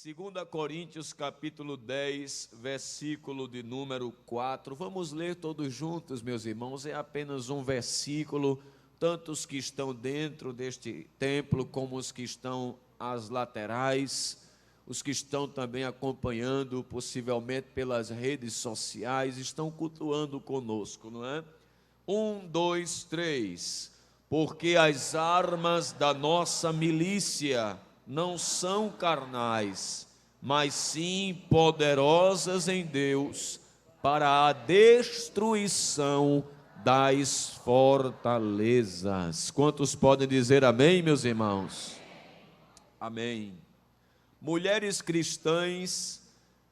2 Coríntios capítulo 10, versículo de número 4. Vamos ler todos juntos, meus irmãos. É apenas um versículo, tanto os que estão dentro deste templo, como os que estão às laterais, os que estão também acompanhando, possivelmente pelas redes sociais, estão cultuando conosco, não é? 1, 2, 3. Porque as armas da nossa milícia não são carnais, mas sim poderosas em Deus para a destruição das fortalezas. Quantos podem dizer amém, meus irmãos? Amém. Mulheres cristãs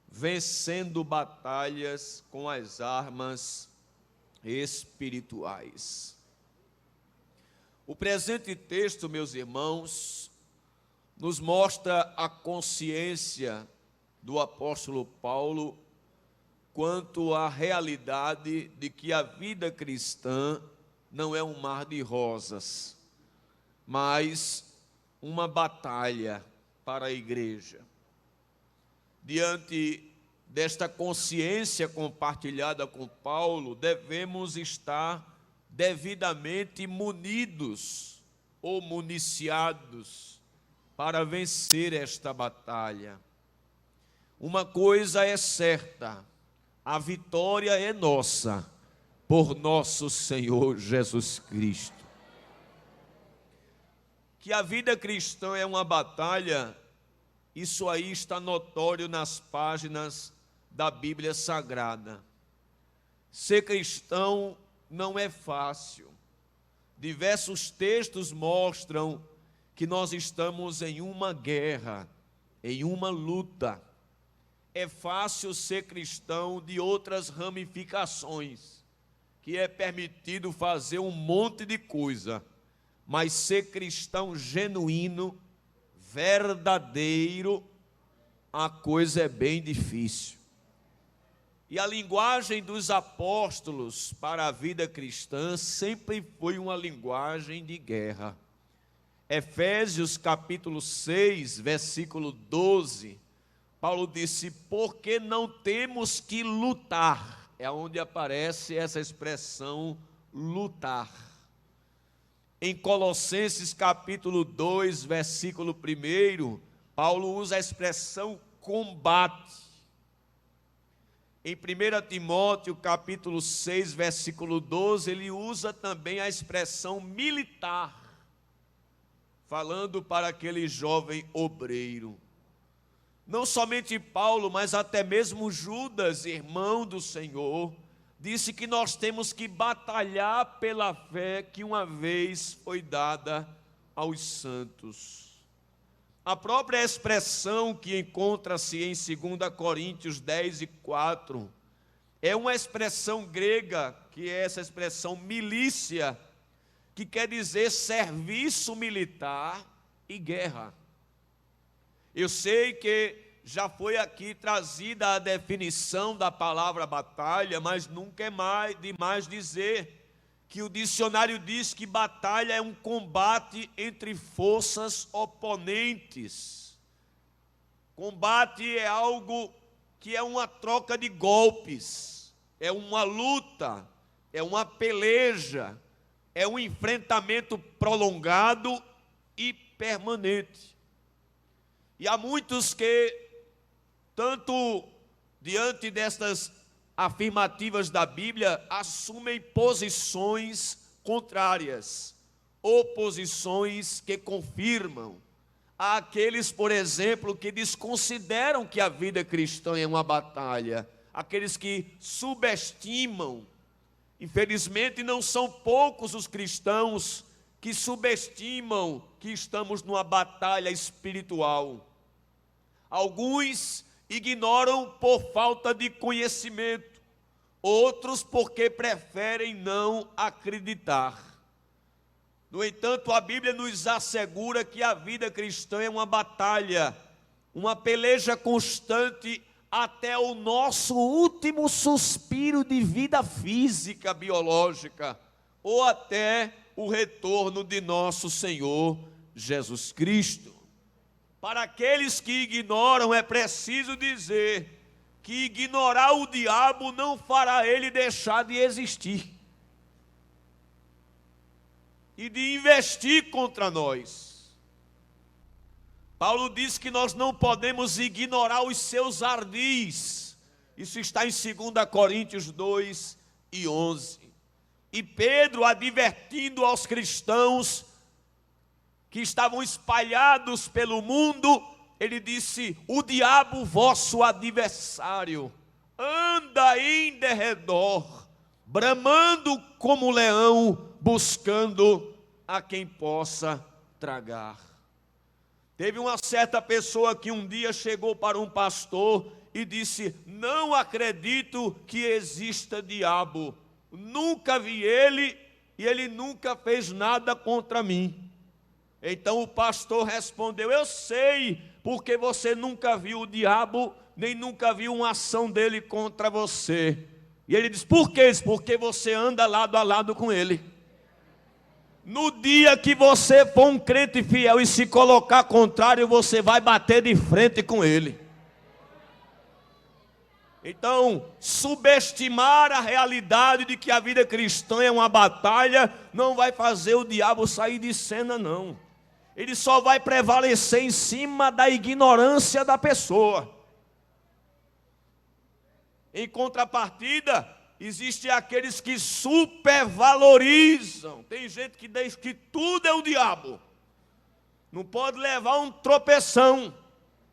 vencendo batalhas com as armas espirituais. O presente texto, meus irmãos, nos mostra a consciência do apóstolo Paulo quanto à realidade de que a vida cristã não é um mar de rosas, mas uma batalha para a igreja. Diante desta consciência compartilhada com Paulo, devemos estar devidamente munidos ou municiados para vencer esta batalha. Uma coisa é certa: a vitória é nossa, por nosso Senhor Jesus Cristo. Que a vida cristã é uma batalha, isso aí está notório nas páginas da Bíblia Sagrada. Ser cristão não é fácil. Diversos textos mostram que nós estamos em uma guerra, em uma luta. É fácil ser cristão de outras ramificações, que é permitido fazer um monte de coisa, mas ser cristão genuíno, verdadeiro, a coisa é bem difícil. E a linguagem dos apóstolos para a vida cristã sempre foi uma linguagem de guerra. Efésios capítulo 6, versículo 12, Paulo disse: porque não temos que lutar. É onde aparece essa expressão lutar. Em Colossenses capítulo 2, versículo 1, Paulo usa a expressão combate. Em 1 Timóteo capítulo 6, versículo 12, ele usa também a expressão militar, falando para aquele jovem obreiro. Não somente Paulo, mas até mesmo Judas, irmão do Senhor, disse que nós temos que batalhar pela fé que uma vez foi dada aos santos. A própria expressão que encontra-se em 2 Coríntios 10 e 4 é uma expressão grega, que é essa expressão milícia, que quer dizer serviço militar e guerra. Eu sei que já foi aqui trazida a definição da palavra batalha, mas nunca é demais dizer que o dicionário diz que batalha é um combate entre forças oponentes. Combate é algo que é uma troca de golpes, é uma luta, é uma peleja, é um enfrentamento prolongado e permanente. E há muitos que, tanto diante destas afirmativas da Bíblia, assumem posições contrárias, oposições que confirmam. Há aqueles, por exemplo, que desconsideram que a vida cristã é uma batalha, aqueles que subestimam. Infelizmente, não são poucos os cristãos que subestimam que estamos numa batalha espiritual. Alguns ignoram por falta de conhecimento, outros porque preferem não acreditar. No entanto, a Bíblia nos assegura que a vida cristã é uma batalha, uma peleja constante até o nosso último suspiro de vida física, biológica, ou até o retorno de nosso Senhor Jesus Cristo. Para aqueles que ignoram, é preciso dizer que ignorar o diabo não fará ele deixar de existir e de investir contra nós. Paulo diz que nós não podemos ignorar os seus ardis. Isso está em 2 Coríntios 2:11. E Pedro, advertindo aos cristãos que estavam espalhados pelo mundo, ele disse: o diabo, vosso adversário, anda em derredor, bramando como leão, buscando a quem possa tragar. Teve uma certa pessoa que um dia chegou para um pastor e disse: não acredito que exista diabo, nunca vi ele e ele nunca fez nada contra mim. Então o pastor respondeu: eu sei, porque você nunca viu o diabo, nem nunca viu uma ação dele contra você. E ele disse: por quê? Porque você anda lado a lado com ele. No dia que você for um crente fiel e se colocar contrário, você vai bater de frente com ele. Então, subestimar a realidade de que a vida cristã é uma batalha não vai fazer o diabo sair de cena, não. Ele só vai prevalecer em cima da ignorância da pessoa. Em contrapartida, existem aqueles que supervalorizam. Tem gente que diz que tudo é o diabo. Não pode levar um tropeção,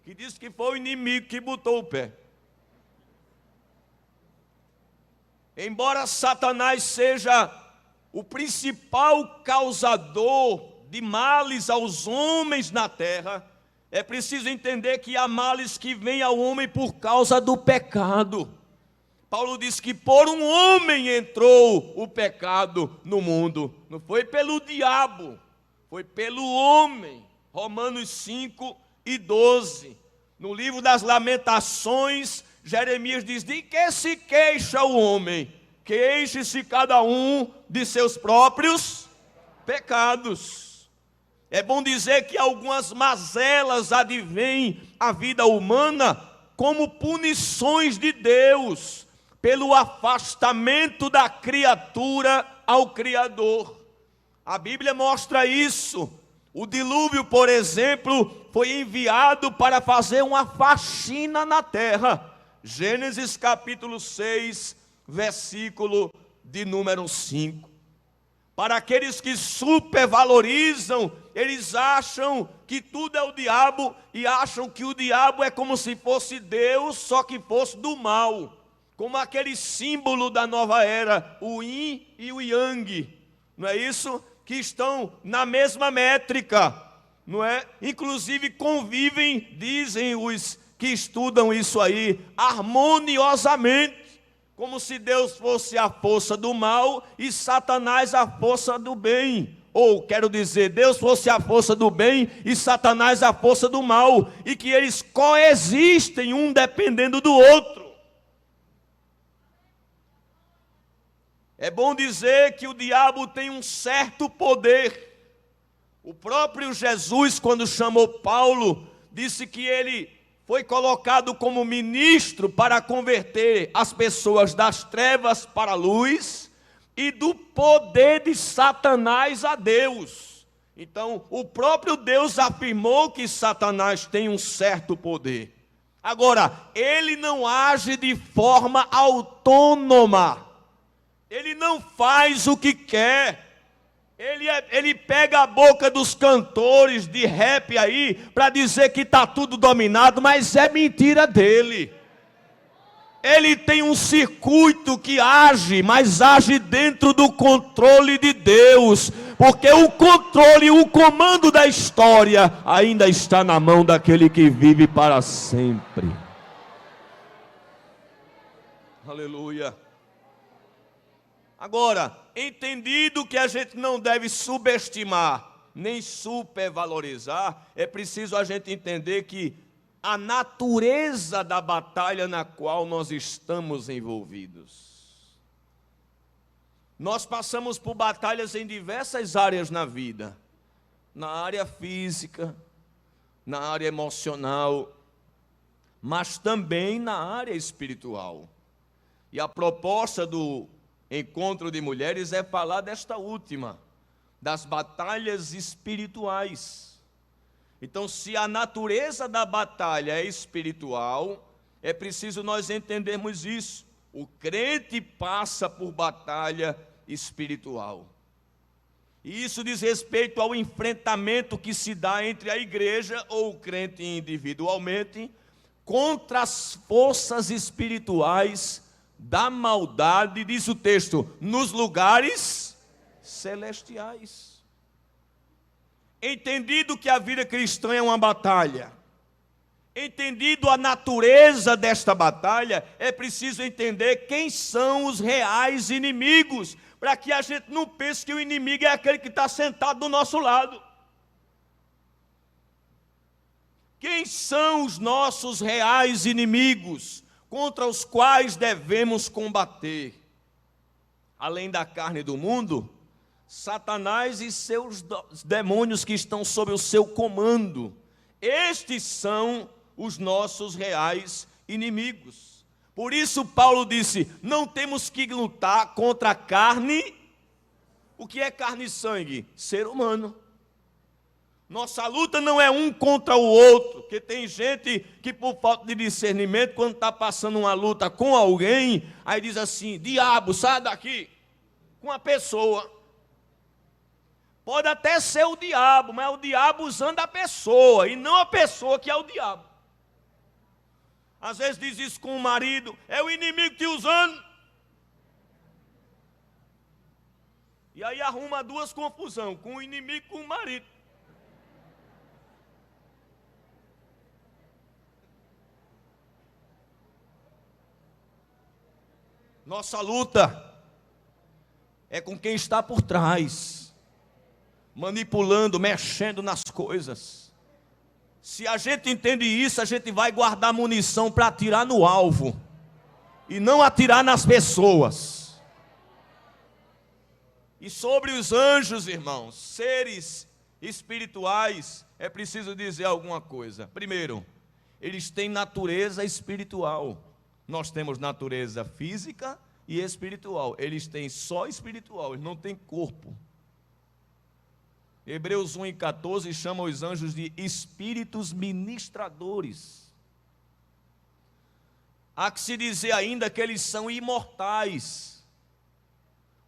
que diz que foi o inimigo que botou o pé. Embora Satanás seja o principal causador de males aos homens na terra, é preciso entender que há males que vêm ao homem por causa do pecado. Paulo diz que por um homem entrou o pecado no mundo. Não foi pelo diabo, foi pelo homem. Romanos 5:12. No livro das Lamentações, Jeremias diz: de que se queixa o homem? Queixe-se cada um de seus próprios pecados. É bom dizer que algumas mazelas advêm à vida humana como punições de Deus, pelo afastamento da criatura ao Criador. A Bíblia mostra isso. O dilúvio, por exemplo, foi enviado para fazer uma faxina na terra. Gênesis capítulo 6, versículo de número 5. Para aqueles que supervalorizam, eles acham que tudo é o diabo e acham que o diabo é como se fosse Deus, só que fosse do mal. Como aquele símbolo da nova era, o yin e o yang, não é isso? Que estão na mesma métrica, não é? Inclusive convivem, dizem os que estudam isso aí, harmoniosamente, como se Deus fosse a força do mal e Satanás a força do bem. Ou, quero dizer, Deus fosse a força do bem e Satanás a força do mal, e que eles coexistem, um dependendo do outro. É bom dizer que o diabo tem um certo poder. O próprio Jesus, quando chamou Paulo, disse que ele foi colocado como ministro para converter as pessoas das trevas para a luz e do poder de Satanás a Deus. Então, o próprio Deus afirmou que Satanás tem um certo poder. Agora, ele não age de forma autônoma. Ele não faz o que quer. Ele pega a boca dos cantores de rap aí para dizer que está tudo dominado, mas é mentira dele. Ele tem um circuito que age, mas age dentro do controle de Deus, porque o controle, o comando da história ainda está na mão daquele que vive para sempre. Aleluia. Agora, entendido que a gente não deve subestimar nem supervalorizar, é preciso a gente entender que a natureza da batalha na qual nós estamos envolvidos. Nós passamos por batalhas em diversas áreas na vida. Na área física, na área emocional, mas também na área espiritual. E a proposta do encontro de mulheres é falar desta última, das batalhas espirituais. Então, se a natureza da batalha é espiritual, é preciso nós entendermos isso. O crente passa por batalha espiritual. E isso diz respeito ao enfrentamento que se dá entre a igreja ou o crente individualmente contra as forças espirituais da maldade, diz o texto, nos lugares celestiais. Entendido que a vida cristã é uma batalha, entendido a natureza desta batalha, é preciso entender quem são os reais inimigos, para que a gente não pense que o inimigo é aquele que está sentado do nosso lado. Quem são os nossos reais inimigos, contra os quais devemos combater? Além da carne do mundo, Satanás e seus demônios que estão sob o seu comando. Estes são os nossos reais inimigos. Por isso Paulo disse, não temos que lutar contra a carne. O que é carne e sangue? Ser humano. Nossa luta não é um contra o outro, porque tem gente que por falta de discernimento, quando está passando uma luta com alguém, aí diz assim, diabo, sai daqui, com a pessoa. Pode até ser o diabo, mas é o diabo usando a pessoa, e não a pessoa que é o diabo. Às vezes diz isso com o marido, é o inimigo te usando. E aí arruma duas confusões, com o inimigo e com o marido. Nossa luta é com quem está por trás, manipulando, mexendo nas coisas. Se a gente entende isso, a gente vai guardar munição para atirar no alvo e não atirar nas pessoas. E sobre os anjos, irmãos, seres espirituais, é preciso dizer alguma coisa. Primeiro, eles têm natureza espiritual. Nós temos natureza física e espiritual. Eles têm só espiritual, eles não têm corpo. Hebreus 1:14 chama os anjos de espíritos ministradores. Há que se dizer ainda que eles são imortais.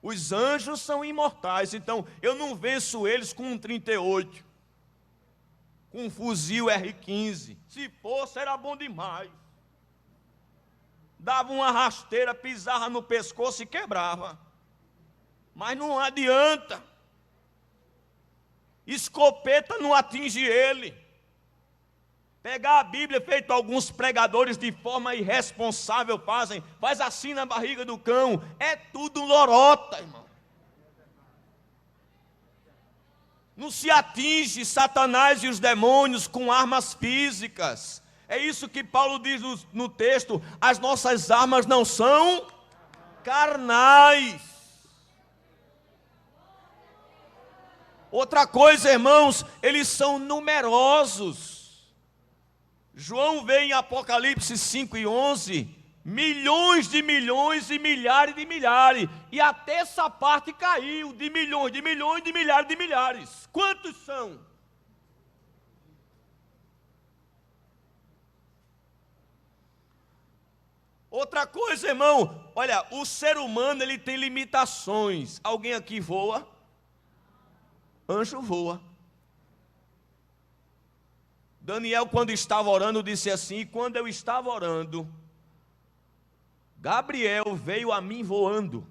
Os anjos são imortais, então eu não venço eles com um 38, com um fuzil R15. Se fosse, era bom demais. Dava uma rasteira, pisava no pescoço e quebrava. Mas não adianta. Escopeta não atinge ele. Pegar a Bíblia, feito alguns pregadores de forma irresponsável faz assim na barriga do cão. É tudo lorota, irmão. Não se atinge Satanás e os demônios com armas físicas. É isso que Paulo diz no texto, as nossas armas não são carnais. Outra coisa, irmãos, eles são numerosos. João vê em Apocalipse 5:11, milhões de milhões e milhares de milhares. E até essa parte caiu, de milhões, de milhões, de milhares de milhares. Quantos são? Outra coisa, irmão, olha, o ser humano ele tem limitações. Alguém aqui voa? Anjo voa. Daniel, quando estava orando, disse assim, e quando eu estava orando, Gabriel veio a mim voando.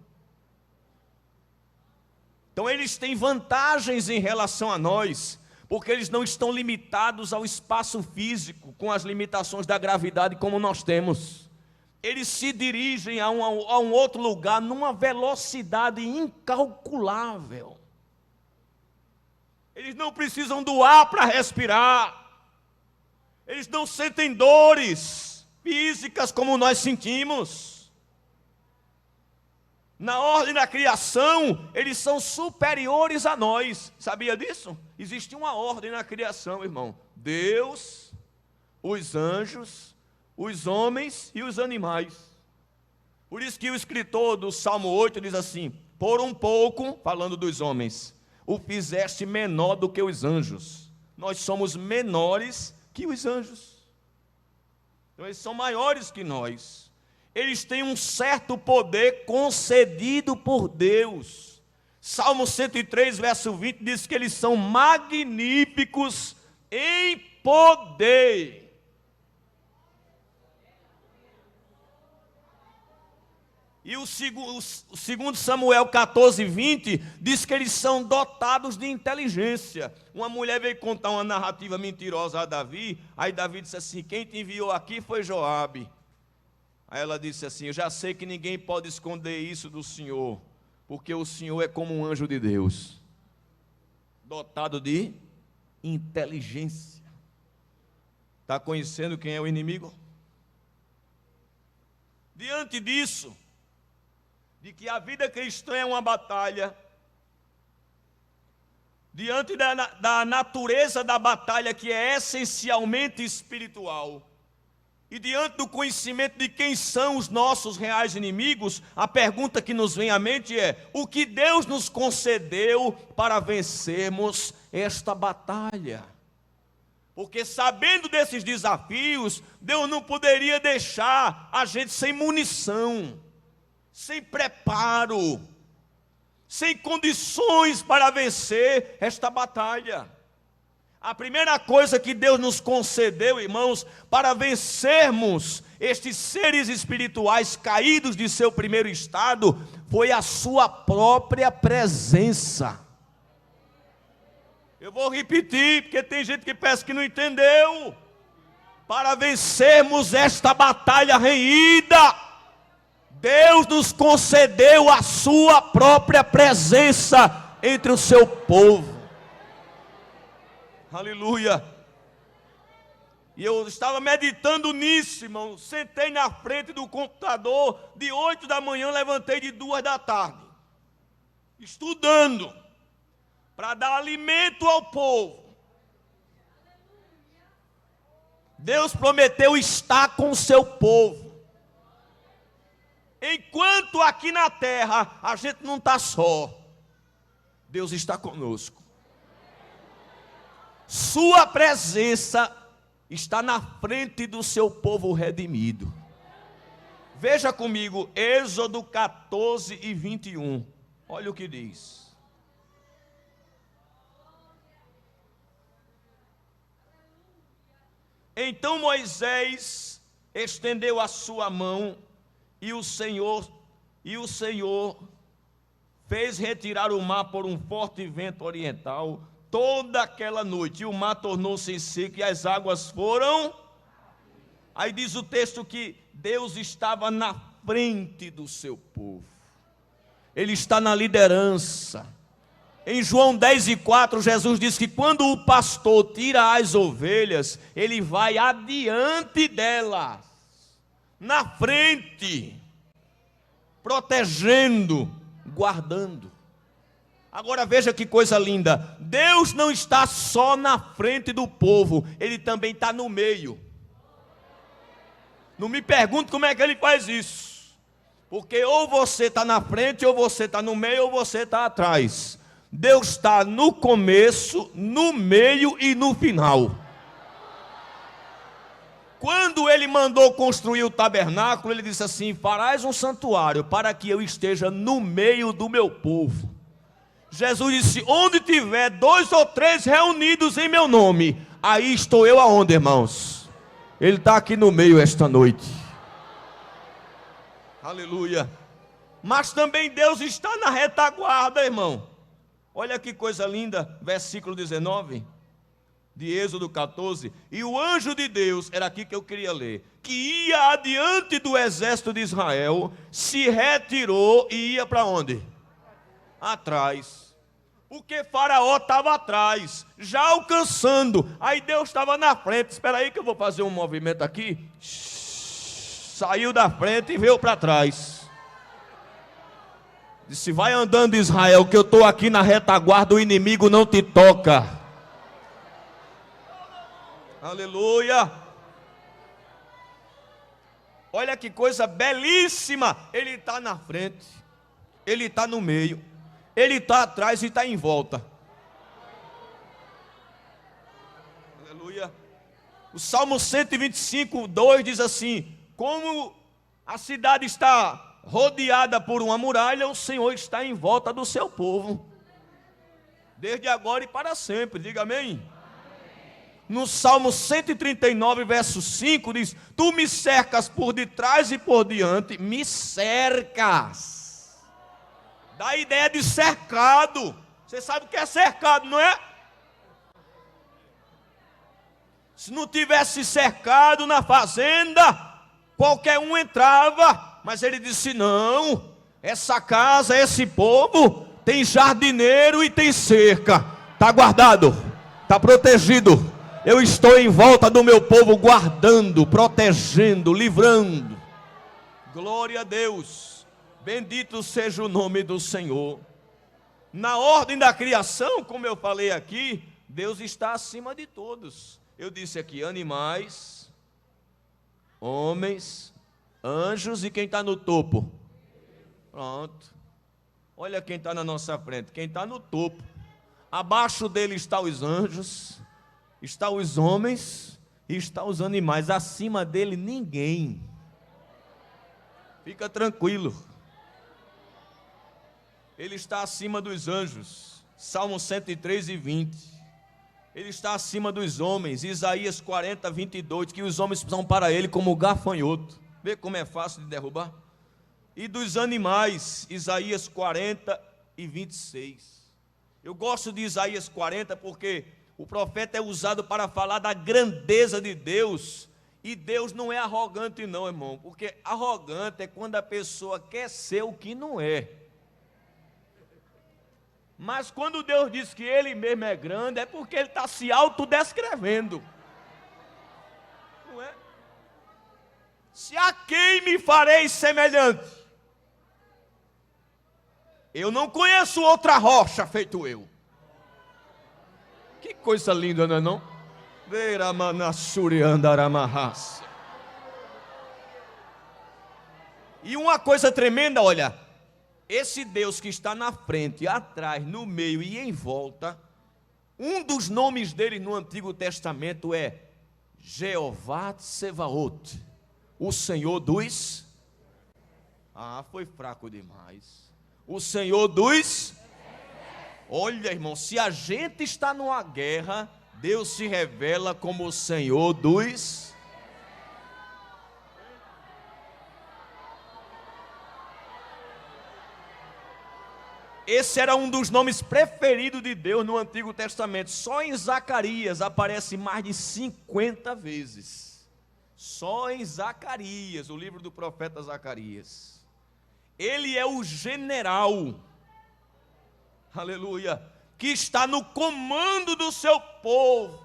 Então eles têm vantagens em relação a nós, porque eles não estão limitados ao espaço físico, com as limitações da gravidade como nós temos. Eles se dirigem a um outro lugar numa velocidade incalculável. Eles não precisam do ar para respirar. Eles não sentem dores físicas como nós sentimos. Na ordem da criação, eles são superiores a nós. Sabia disso? Existe uma ordem na criação, irmão. Deus, os anjos, os homens e os animais. Por isso que o escritor do Salmo 8 diz assim: por um pouco, falando dos homens, o fizeste menor do que os anjos. Nós somos menores que os anjos. Então eles são maiores que nós. Eles têm um certo poder concedido por Deus. Salmo 103, verso 20, diz que eles são magníficos em poder. E o segundo Samuel 14, 20, diz que eles são dotados de inteligência. Uma mulher veio contar uma narrativa mentirosa a Davi, aí Davi disse assim: quem te enviou aqui foi Joabe. Aí ela disse assim: eu já sei que ninguém pode esconder isso do Senhor, porque o Senhor é como um anjo de Deus, dotado de inteligência. Está conhecendo quem é o inimigo? Diante disso, de que a vida cristã é uma batalha, diante da natureza da batalha, que é essencialmente espiritual, e diante do conhecimento de quem são os nossos reais inimigos, a pergunta que nos vem à mente é: o que Deus nos concedeu para vencermos esta batalha? Porque sabendo desses desafios, Deus não poderia deixar a gente sem munição, sem preparo, sem condições para vencer esta batalha. A primeira coisa que Deus nos concedeu, irmãos, para vencermos estes seres espirituais caídos de seu primeiro estado, foi a sua própria presença. Eu vou repetir, porque tem gente que pensa que não entendeu. Para vencermos esta batalha renhida, Deus nos concedeu a sua própria presença entre o seu povo. Aleluia. E eu estava meditando nisso, irmão. Sentei na frente do computador de 8 da manhã, levantei de 2 da tarde, estudando, para dar alimento ao povo. Deus prometeu estar com o seu povo. Enquanto aqui na terra a gente não está só, Deus está conosco. Sua presença está na frente do seu povo redimido. Veja comigo, Êxodo 14 e 21. Olha o que diz. Então Moisés estendeu a sua mão e o Senhor fez retirar o mar por um forte vento oriental toda aquela noite, e o mar tornou-se seco e as águas foram. Aí diz o texto que Deus estava na frente do seu povo. Ele está na liderança. Em João 10:4, Jesus diz que quando o pastor tira as ovelhas, ele vai adiante delas, na frente, protegendo, guardando. Agora veja que coisa linda. Deus não está só na frente do povo, Ele também está no meio. Não me pergunte como é que Ele faz isso, porque ou você está na frente, ou você está no meio, ou você está atrás. Deus está no começo, no meio e no final. Quando Ele mandou construir o tabernáculo, Ele disse assim: farás um santuário para que eu esteja no meio do meu povo. Jesus disse: onde tiver 2 ou 3 reunidos em meu nome, aí estou eu aonde, irmãos? Ele está aqui no meio esta noite. Aleluia. Mas também Deus está na retaguarda, irmão. Olha que coisa linda, versículo 19 de Êxodo 14. E o anjo de Deus, era aqui que eu queria ler, que ia adiante do exército de Israel, se retirou e ia para onde? Atrás. Porque Faraó estava atrás, já alcançando. Aí Deus estava na frente. Espera aí que eu vou fazer um movimento aqui. Saiu da frente e veio para trás. Disse: vai andando, Israel, que eu estou aqui na retaguarda, o inimigo não te toca. Aleluia. Olha que coisa belíssima. Ele está na frente, ele está no meio, ele está atrás e está em volta. Aleluia. O Salmo 125, 2 diz assim: como a cidade está rodeada por uma muralha, o Senhor está em volta do seu povo, desde agora e para sempre. Diga amém. No Salmo 139, verso 5 diz: tu me cercas por detrás e por diante, me cercas. Dá a ideia de cercado. Você sabe o que é cercado, não é? Se não tivesse cercado na fazenda, qualquer um entrava. Mas ele disse: não, essa casa, esse povo tem jardineiro e tem cerca. Está guardado, está protegido. Eu estou em volta do meu povo, guardando, protegendo, livrando. Glória a Deus. Bendito seja o nome do Senhor. Na ordem da criação, como eu falei aqui, Deus está acima de todos. Eu disse aqui: animais, homens, anjos e quem está no topo. Pronto. Olha quem está na nossa frente, quem está no topo. Abaixo dele estão os anjos, estão os homens e estão os animais. Acima dele ninguém. Fica tranquilo. Ele está acima dos anjos. Salmo 103 e 20. Ele está acima dos homens. Isaías 40, 22, que os homens são para ele como gafanhoto. Vê como é fácil de derrubar. E dos animais, Isaías 40 e 26. Eu gosto de Isaías 40 porque o profeta é usado para falar da grandeza de Deus. E Deus não é arrogante não, irmão. Porque arrogante é quando a pessoa quer ser o que não é. Mas quando Deus diz que Ele mesmo é grande, é porque Ele está se autodescrevendo. Não é? Se a quem me farei semelhante? Eu não conheço outra rocha feito eu. Que coisa linda, não é não? E uma coisa tremenda, olha. Esse Deus que está na frente, atrás, no meio e em volta, um dos nomes dele no Antigo Testamento é Jeová Tsevaot, o Senhor dos... foi fraco demais. O Senhor dos... Olha, irmão, se a gente está numa guerra, Deus se revela como o Senhor dos... Esse era um dos nomes preferidos de Deus no Antigo Testamento. Só em Zacarias aparece mais de 50 vezes. Só em Zacarias, o livro do profeta Zacarias. Ele é o general, aleluia, que está no comando do seu povo.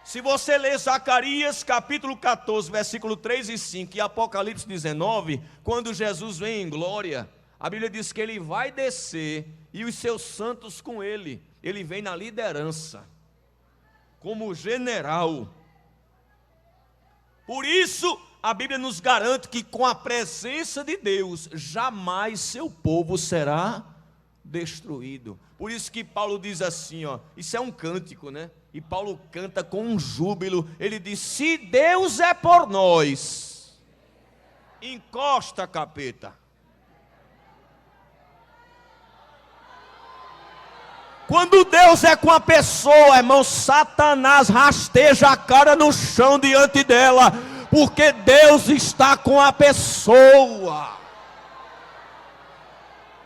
Se você ler Zacarias capítulo 14, versículo 3 e 5 e Apocalipse 19, quando Jesus vem em glória, a Bíblia diz que ele vai descer e os seus santos com ele. Ele vem na liderança, como general. Por isso, a Bíblia nos garante que com a presença de Deus, jamais seu povo será destruído. Por isso que Paulo diz assim, isso é um cântico, né? E Paulo canta com um júbilo. Ele diz: se Deus é por nós, encosta, capeta. Quando Deus é com a pessoa, irmão, Satanás rasteja a cara no chão diante dela, porque Deus está com a pessoa.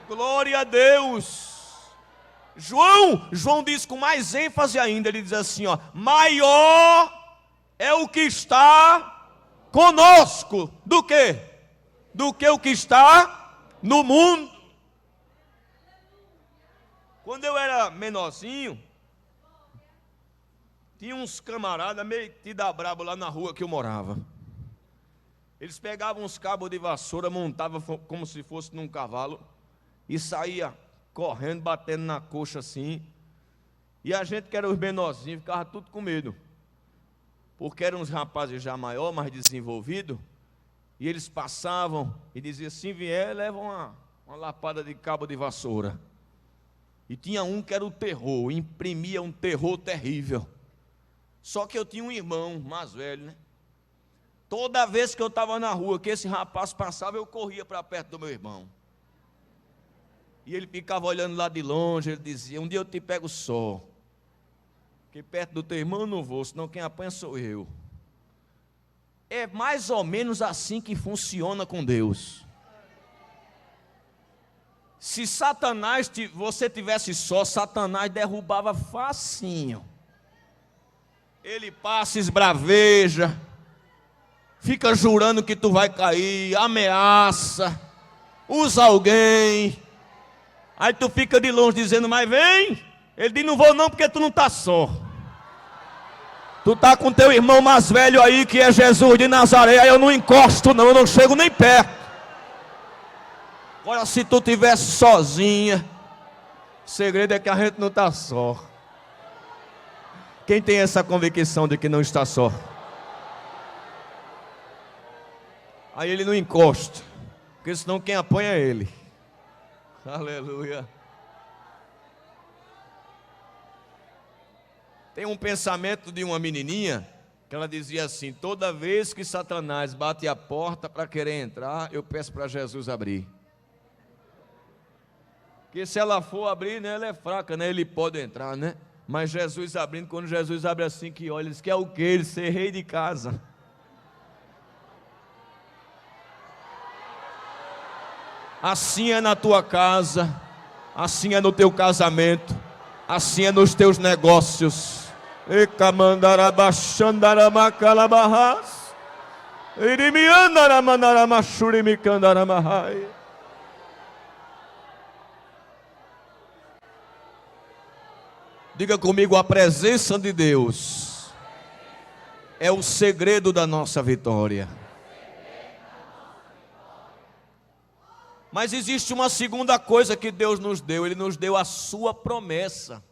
Glória a Deus. João diz com mais ênfase ainda, ele diz assim, maior é o que está conosco, do quê? Do que o que está no mundo. Quando eu era menorzinho, tinha uns camaradas meio tida brabo lá na rua que eu morava. Eles pegavam uns cabos de vassoura, montavam como se fosse num cavalo e saía correndo, batendo na coxa assim. E a gente que era os menorzinhos ficava tudo com medo, porque eram uns rapazes já maiores, mais desenvolvidos, e eles passavam e diziam: se vier, leva uma lapada de cabo de vassoura. E tinha um que era o terror, imprimia um terror terrível. Só que eu tinha um irmão mais velho, né? Toda vez que eu estava na rua, que esse rapaz passava, eu corria para perto do meu irmão. E ele ficava olhando lá de longe, ele dizia: um dia eu te pego só, porque perto do teu irmão eu não vou, senão quem apanha sou eu. É mais ou menos assim que funciona com Deus. Se Satanás, você tivesse só, Satanás derrubava facinho. Ele passa, esbraveja, fica jurando que tu vai cair, ameaça, usa alguém. Aí tu fica de longe dizendo: mas vem. Ele diz: não vou não, porque tu não está só. Tu está com teu irmão mais velho aí, que é Jesus de Nazaré. Aí eu não encosto não, eu não chego nem perto. Agora, se tu estivesse sozinha, o segredo é que a gente não está só. Quem tem essa convicção de que não está só? Aí ele não encosta, porque senão quem apanha é ele. Aleluia. Tem um pensamento de uma menininha que ela dizia assim: toda vez que Satanás bate a porta para querer entrar, eu peço para Jesus abrir. Porque se ela for abrir, né, ela é fraca, né? Ele pode entrar, né? Mas Jesus abrindo, quando Jesus abre assim que olha, ele diz: quer o quê? Ele ser rei de casa. Assim é na tua casa, assim é no teu casamento, assim é nos teus negócios. Diga comigo: a presença de Deus é o segredo da nossa vitória. Mas existe uma segunda coisa que Deus nos deu. Ele nos deu a sua promessa.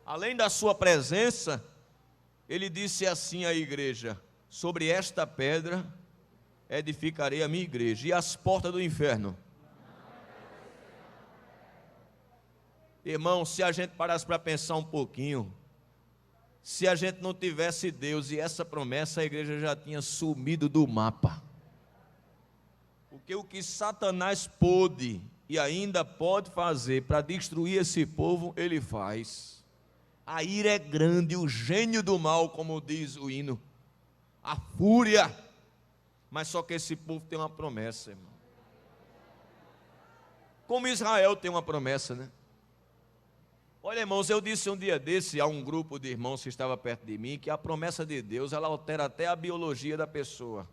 Além da sua presença, Ele disse assim à igreja: sobre esta pedra edificarei a minha igreja, e as portas do inferno. Irmão, se a gente parasse para pensar um pouquinho, se a gente não tivesse Deus e essa promessa, a igreja já tinha sumido do mapa. Porque o que Satanás pôde e ainda pode fazer para destruir esse povo, ele faz. A ira é grande, o gênio do mal, como diz o hino, a fúria. Mas só que esse povo tem uma promessa, irmão. Como Israel tem uma promessa, né? Olha, irmãos, eu disse um dia desse a um grupo de irmãos que estava perto de mim, que a promessa de Deus, ela altera até a biologia da pessoa.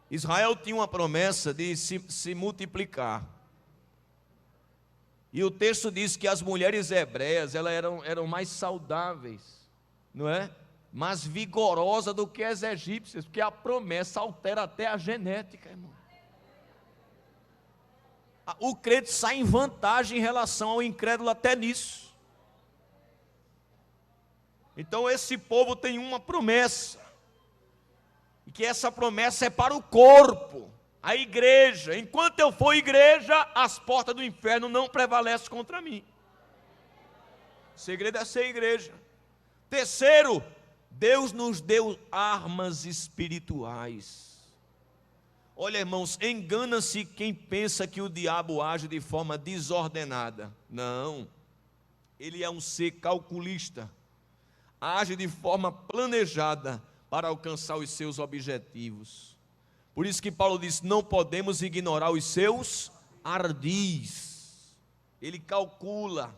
Israel tinha uma promessa de se multiplicar. E o texto diz que as mulheres hebreias, elas eram mais saudáveis, não é? Mais vigorosas do que as egípcias, porque a promessa altera até a genética, irmão. O crente sai em vantagem em relação ao incrédulo até nisso. Então esse povo tem uma promessa, e que essa promessa é para o corpo, a igreja. Enquanto eu for igreja, as portas do inferno não prevalecem contra mim. O segredo é ser igreja. Terceiro, Deus nos deu armas espirituais. Olha, irmãos, engana-se quem pensa que o diabo age de forma desordenada. Não, ele é um ser calculista, age de forma planejada para alcançar os seus objetivos. Por isso que Paulo diz: não podemos ignorar os seus ardis. Ele calcula.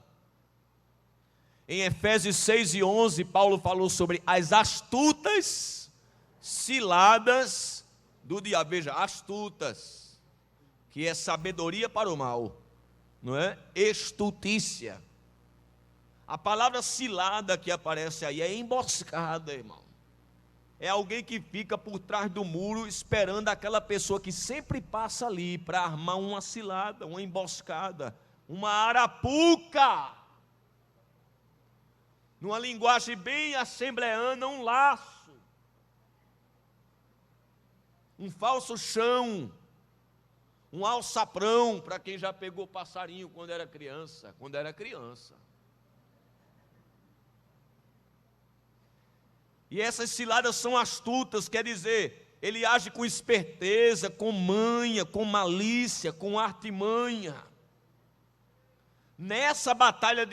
Em Efésios 6:11, Paulo falou sobre as astutas ciladas do diabo. Veja, astutas, que é sabedoria para o mal, não é? Estutícia. A palavra cilada que aparece aí é emboscada, irmão. é alguém que fica por trás do muro esperando aquela pessoa que sempre passa ali para armar uma cilada, uma emboscada, uma arapuca. Numa linguagem bem assembleana, um laço, um falso chão, um alçaprão, para quem já pegou passarinho quando era criança. E essas ciladas são astutas, quer dizer, ele age com esperteza, com manha, com malícia, com artimanha. Nessa batalha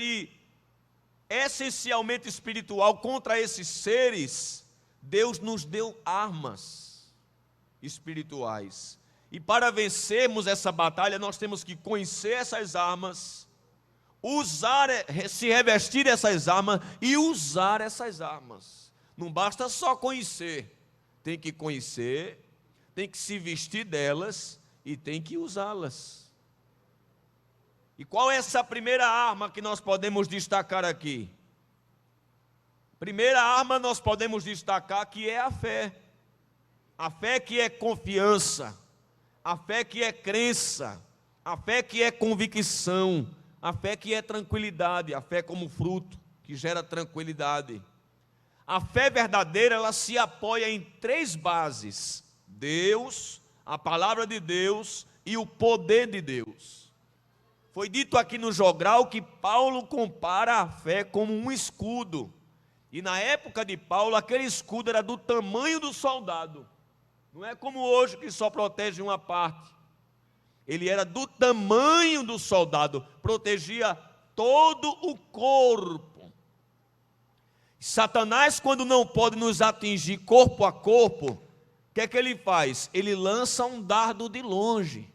essencialmente espiritual contra esses seres, Deus nos deu armas espirituais. E para vencermos essa batalha, nós temos que conhecer essas armas, se revestir dessas armas e usar essas armas. Não basta só conhecer, tem que conhecer, tem que se vestir delas e tem que usá-las. E qual é essa primeira arma que nós podemos destacar aqui? Primeira arma nós podemos destacar que é a fé. A fé que é confiança, a fé que é crença, a fé que é convicção, a fé que é tranquilidade, a fé como fruto que gera tranquilidade. A fé verdadeira, ela se apoia em três bases: Deus, a palavra de Deus e o poder de Deus. Foi dito aqui no jogral que Paulo compara a fé como um escudo. E na época de Paulo, aquele escudo era do tamanho do soldado. Não é como hoje que só protege uma parte. Ele era do tamanho do soldado, protegia todo o corpo. Satanás, quando não pode nos atingir corpo a corpo, o que é que ele faz? Ele lança um dardo de longe.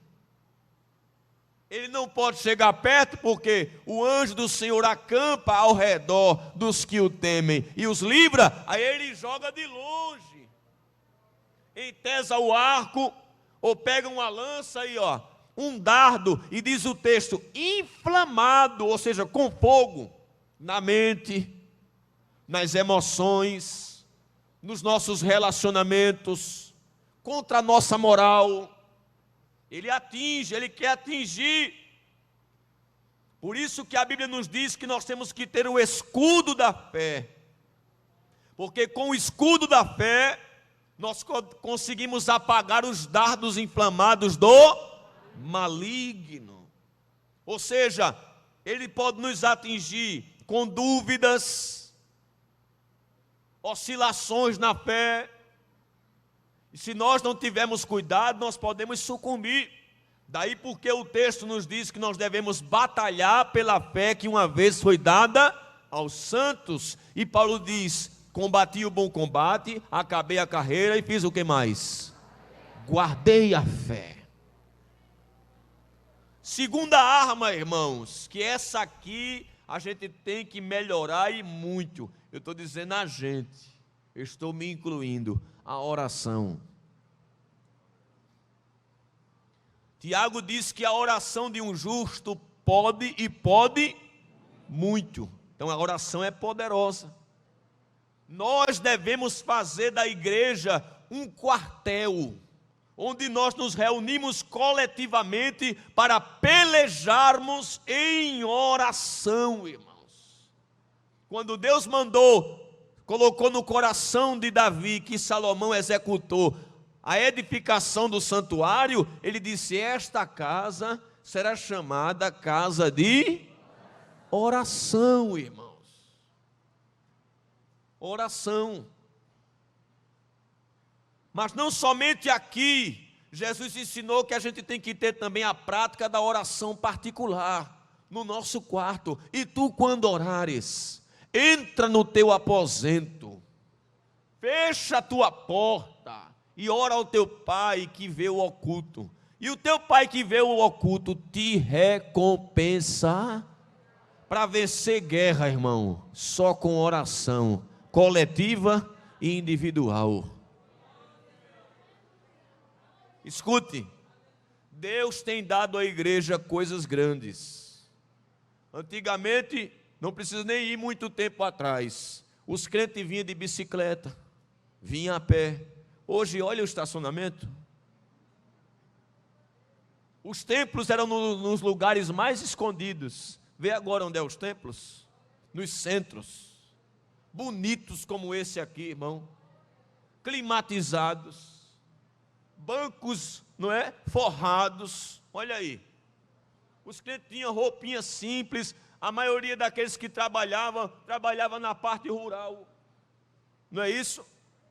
Ele não pode chegar perto porque o anjo do Senhor acampa ao redor dos que o temem e os livra, aí ele joga de longe. Entesa o arco ou pega uma lança aí, um dardo, e diz o texto, inflamado, ou seja, com fogo, na mente, nas emoções, nos nossos relacionamentos, contra a nossa moral. Ele atinge, ele quer atingir. Por isso que a Bíblia nos diz que nós temos que ter o escudo da fé. Porque com o escudo da fé, nós conseguimos apagar os dardos inflamados do maligno. Ou seja, ele pode nos atingir com dúvidas, oscilações na fé, e se nós não tivermos cuidado, nós podemos sucumbir. Daí porque o texto nos diz que nós devemos batalhar pela fé que uma vez foi dada aos santos, e Paulo diz, combati o bom combate, acabei a carreira e fiz o que mais? Guardei a fé. Segunda arma, irmãos, que essa aqui a gente tem que melhorar e muito. Eu estou dizendo a gente, eu estou me incluindo, a oração. Tiago diz que a oração de um justo pode muito. Então a oração é poderosa. Nós devemos fazer da igreja um quartel, onde nós nos reunimos coletivamente para pelejarmos em oração, irmãos. Quando Deus colocou no coração de Davi, que Salomão executou a edificação do santuário, ele disse, esta casa será chamada casa de oração, irmãos. Oração. Mas não somente aqui, Jesus ensinou que a gente tem que ter também a prática da oração particular, no nosso quarto. E tu, quando orares, entra no teu aposento, fecha a tua porta e ora ao teu pai que vê o oculto. E o teu pai que vê o oculto te recompensa. Para vencer guerra, irmão, só com oração coletiva e individual. Escute, Deus tem dado à igreja coisas grandes. Antigamente, não precisa nem ir muito tempo atrás, os crentes vinham de bicicleta, vinha a pé. Hoje, olha o estacionamento. Os templos eram nos lugares mais escondidos. Vê agora onde é os templos? Nos centros. Bonitos como esse aqui, irmão. Climatizados. Bancos, não é? Forrados. Olha aí. Os crentes tinham roupinhas simples. A maioria daqueles que trabalhava na parte rural. Não é isso?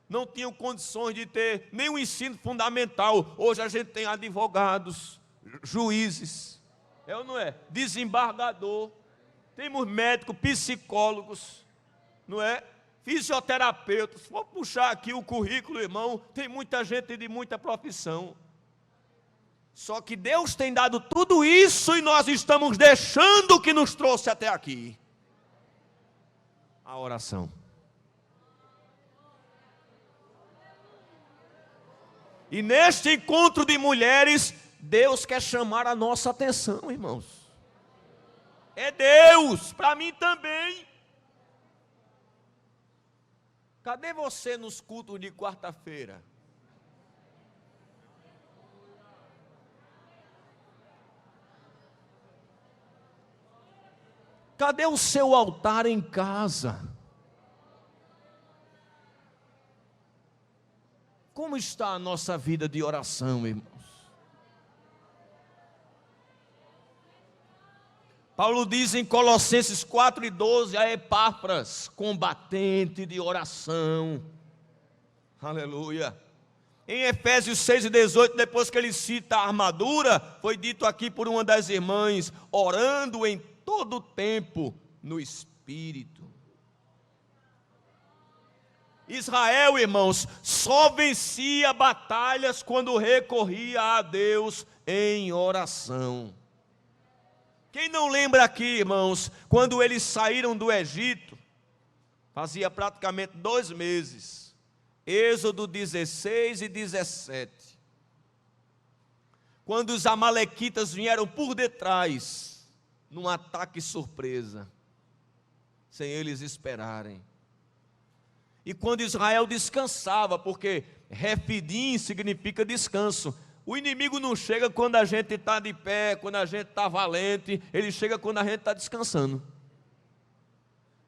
Não tinham condições de ter nenhum ensino fundamental. Hoje a gente tem advogados, juízes, é ou não é? Desembargador, temos médicos, psicólogos, não é? Fisioterapeutas. Se for puxar aqui o currículo, irmão, tem muita gente de muita profissão. Só que Deus tem dado tudo isso e nós estamos deixando o que nos trouxe até aqui. A oração. E neste encontro de mulheres, Deus quer chamar a nossa atenção, irmãos. É Deus, para mim também. Cadê você nos cultos de quarta-feira? Cadê o seu altar em casa? Como está a nossa vida de oração, irmãos? Paulo diz em Colossenses 4:12, a Epáfras, combatente de oração. Aleluia. Em Efésios 6:18, depois que ele cita a armadura, foi dito aqui por uma das irmãs, orando em todo o tempo no Espírito. Israel, irmãos, só vencia batalhas quando recorria a Deus em oração. Quem não lembra aqui, irmãos, quando eles saíram do Egito, fazia praticamente 2 meses, Êxodo 16 e 17, quando os amalequitas vieram por detrás, num ataque surpresa, sem eles esperarem. E quando Israel descansava, porque refidim significa descanso. O inimigo não chega quando a gente está de pé, quando a gente está valente, ele chega quando a gente está descansando.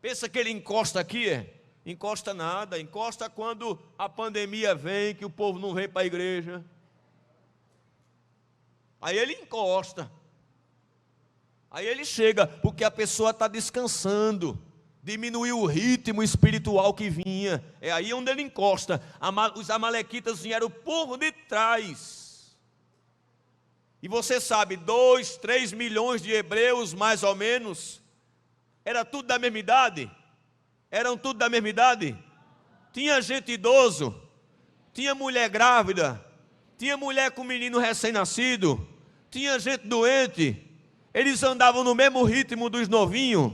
Pensa que ele encosta aqui? Encosta nada, encosta quando a pandemia vem, que o povo não vem para a igreja. Aí ele encosta. Aí ele chega, porque a pessoa está descansando. Diminuiu o ritmo espiritual que vinha. É aí onde ele encosta. Os amalequitas vieram por detrás. E você sabe, 2, 3 milhões de hebreus, mais ou menos, era tudo da mesma idade? Eram tudo da mesma idade? Tinha gente idoso, tinha mulher grávida, tinha mulher com menino recém-nascido, tinha gente doente. Eles andavam no mesmo ritmo dos novinhos?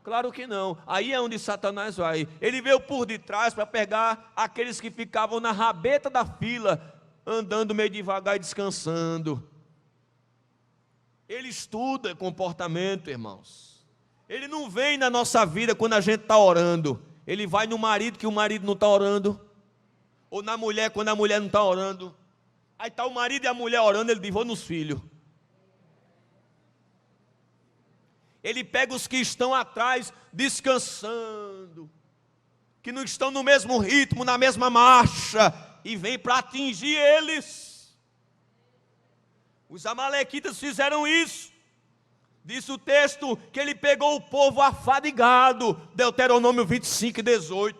Claro que não. Aí é onde Satanás vai. Ele veio por detrás para pegar aqueles que ficavam na rabeta da fila, andando meio devagar e descansando. Ele estuda comportamento, irmãos. Ele não vem na nossa vida quando a gente está orando. Ele vai no marido que o marido não está orando. Ou na mulher quando a mulher não está orando. Aí está o marido e a mulher orando, ele diz, vou nos filhos. Ele pega os que estão atrás, descansando, que não estão no mesmo ritmo, na mesma marcha, e vem para atingir eles. Os amalequitas fizeram isso. Diz o texto que ele pegou o povo afadigado, Deuteronômio 25:18,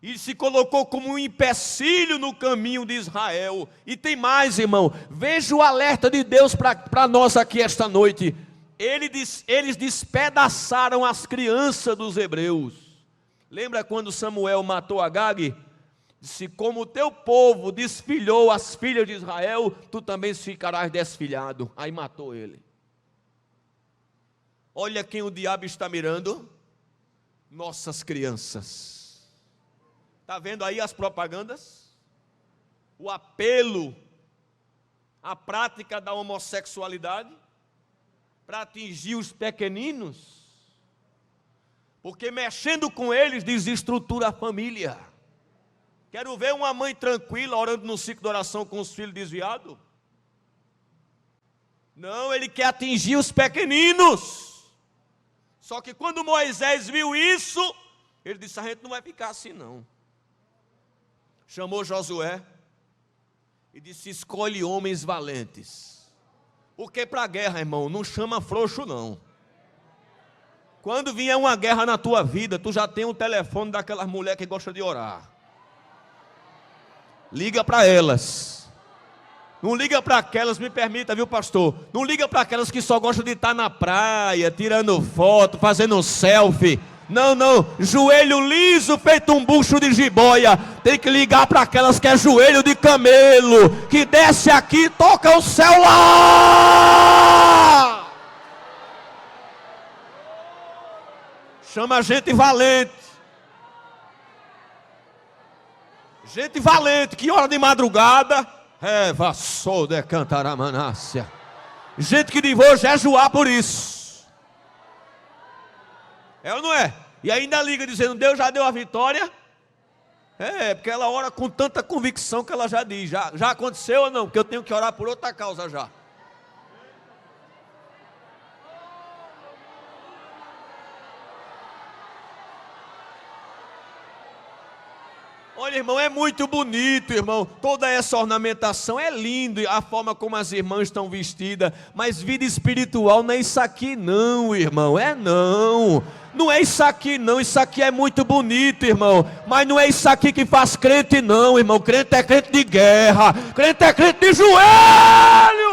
e se colocou como um empecilho no caminho de Israel. E tem mais, irmão, veja o alerta de Deus para nós aqui esta noite. Eles despedaçaram as crianças dos hebreus. Lembra quando Samuel matou Agag? Disse, como o teu povo desfilhou as filhas de Israel, tu também ficarás desfilhado. Aí matou ele. Olha quem o diabo está mirando. Nossas crianças. Está vendo aí as propagandas? O apelo à prática da homossexualidade para atingir os pequeninos, porque mexendo com eles desestrutura a família. Quero ver uma mãe tranquila orando no ciclo de oração com os filhos desviados. Não, ele quer atingir os pequeninos. Só que quando Moisés viu isso, ele disse: a gente não vai ficar assim não. Chamou Josué e disse: escolhe homens valentes. Porque para a guerra, irmão, não chama frouxo não. Quando vier uma guerra na tua vida, tu já tem um telefone daquelas mulheres que gostam de orar. Liga para elas. Não liga para aquelas, me permita, viu, pastor? Não liga para aquelas que só gostam de estar na praia, tirando foto, fazendo selfie. Não, não, joelho liso feito um bucho de jiboia. Tem que ligar para aquelas que é joelho de camelo, que desce aqui e toca o céu lá. Chama gente valente. Gente valente, que ora de madrugada. Vassou de Cantaramácia. Gente que diz: vou jejuar por isso. É ou não é? E ainda liga dizendo: Deus já deu a vitória. Porque ela ora com tanta convicção que ela já diz: já aconteceu ou não? Porque eu tenho que orar por outra causa já. Olha, irmão, é muito bonito, irmão. Toda essa ornamentação é lindo, a forma como as irmãs estão vestidas. Mas vida espiritual não é isso aqui não, irmão. Não. Não é isso aqui não. Isso aqui é muito bonito, irmão. Mas não é isso aqui que faz crente não, irmão. Crente é crente de guerra. Crente é crente de joelho.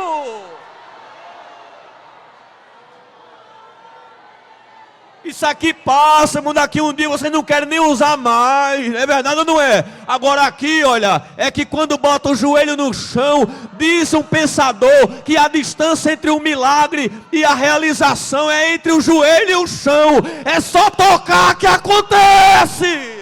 Isso aqui passa, irmão, daqui um dia você não quer nem usar mais. É verdade ou não é? Agora aqui, olha, é que quando bota o joelho no chão, diz um pensador que a distância entre o milagre e a realização é entre o joelho e o chão. É só tocar que acontece.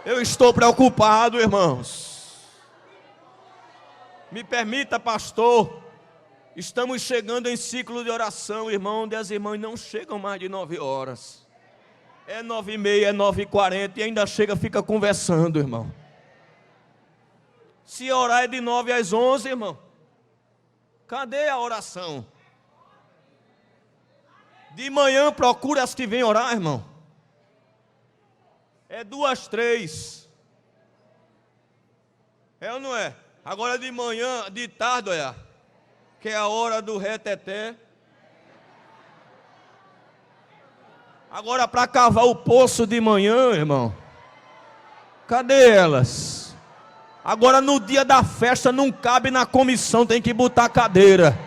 Eu estou preocupado, irmãos. Me permita, pastor. Estamos chegando em ciclo de oração, irmão, onde as irmãs não chegam mais de 9 horas. É 9h30, é 9h40 e ainda chega, fica conversando, irmão. Se orar é de 9 às 11, irmão. Cadê a oração? De manhã procura as que vêm orar, irmão. É 2, 3. É ou não é? Agora de manhã, de tarde, olha, que é a hora do reteté. Agora para cavar o poço de manhã, irmão. Cadê elas? Agora no dia da festa não cabe na comissão, tem que botar cadeira.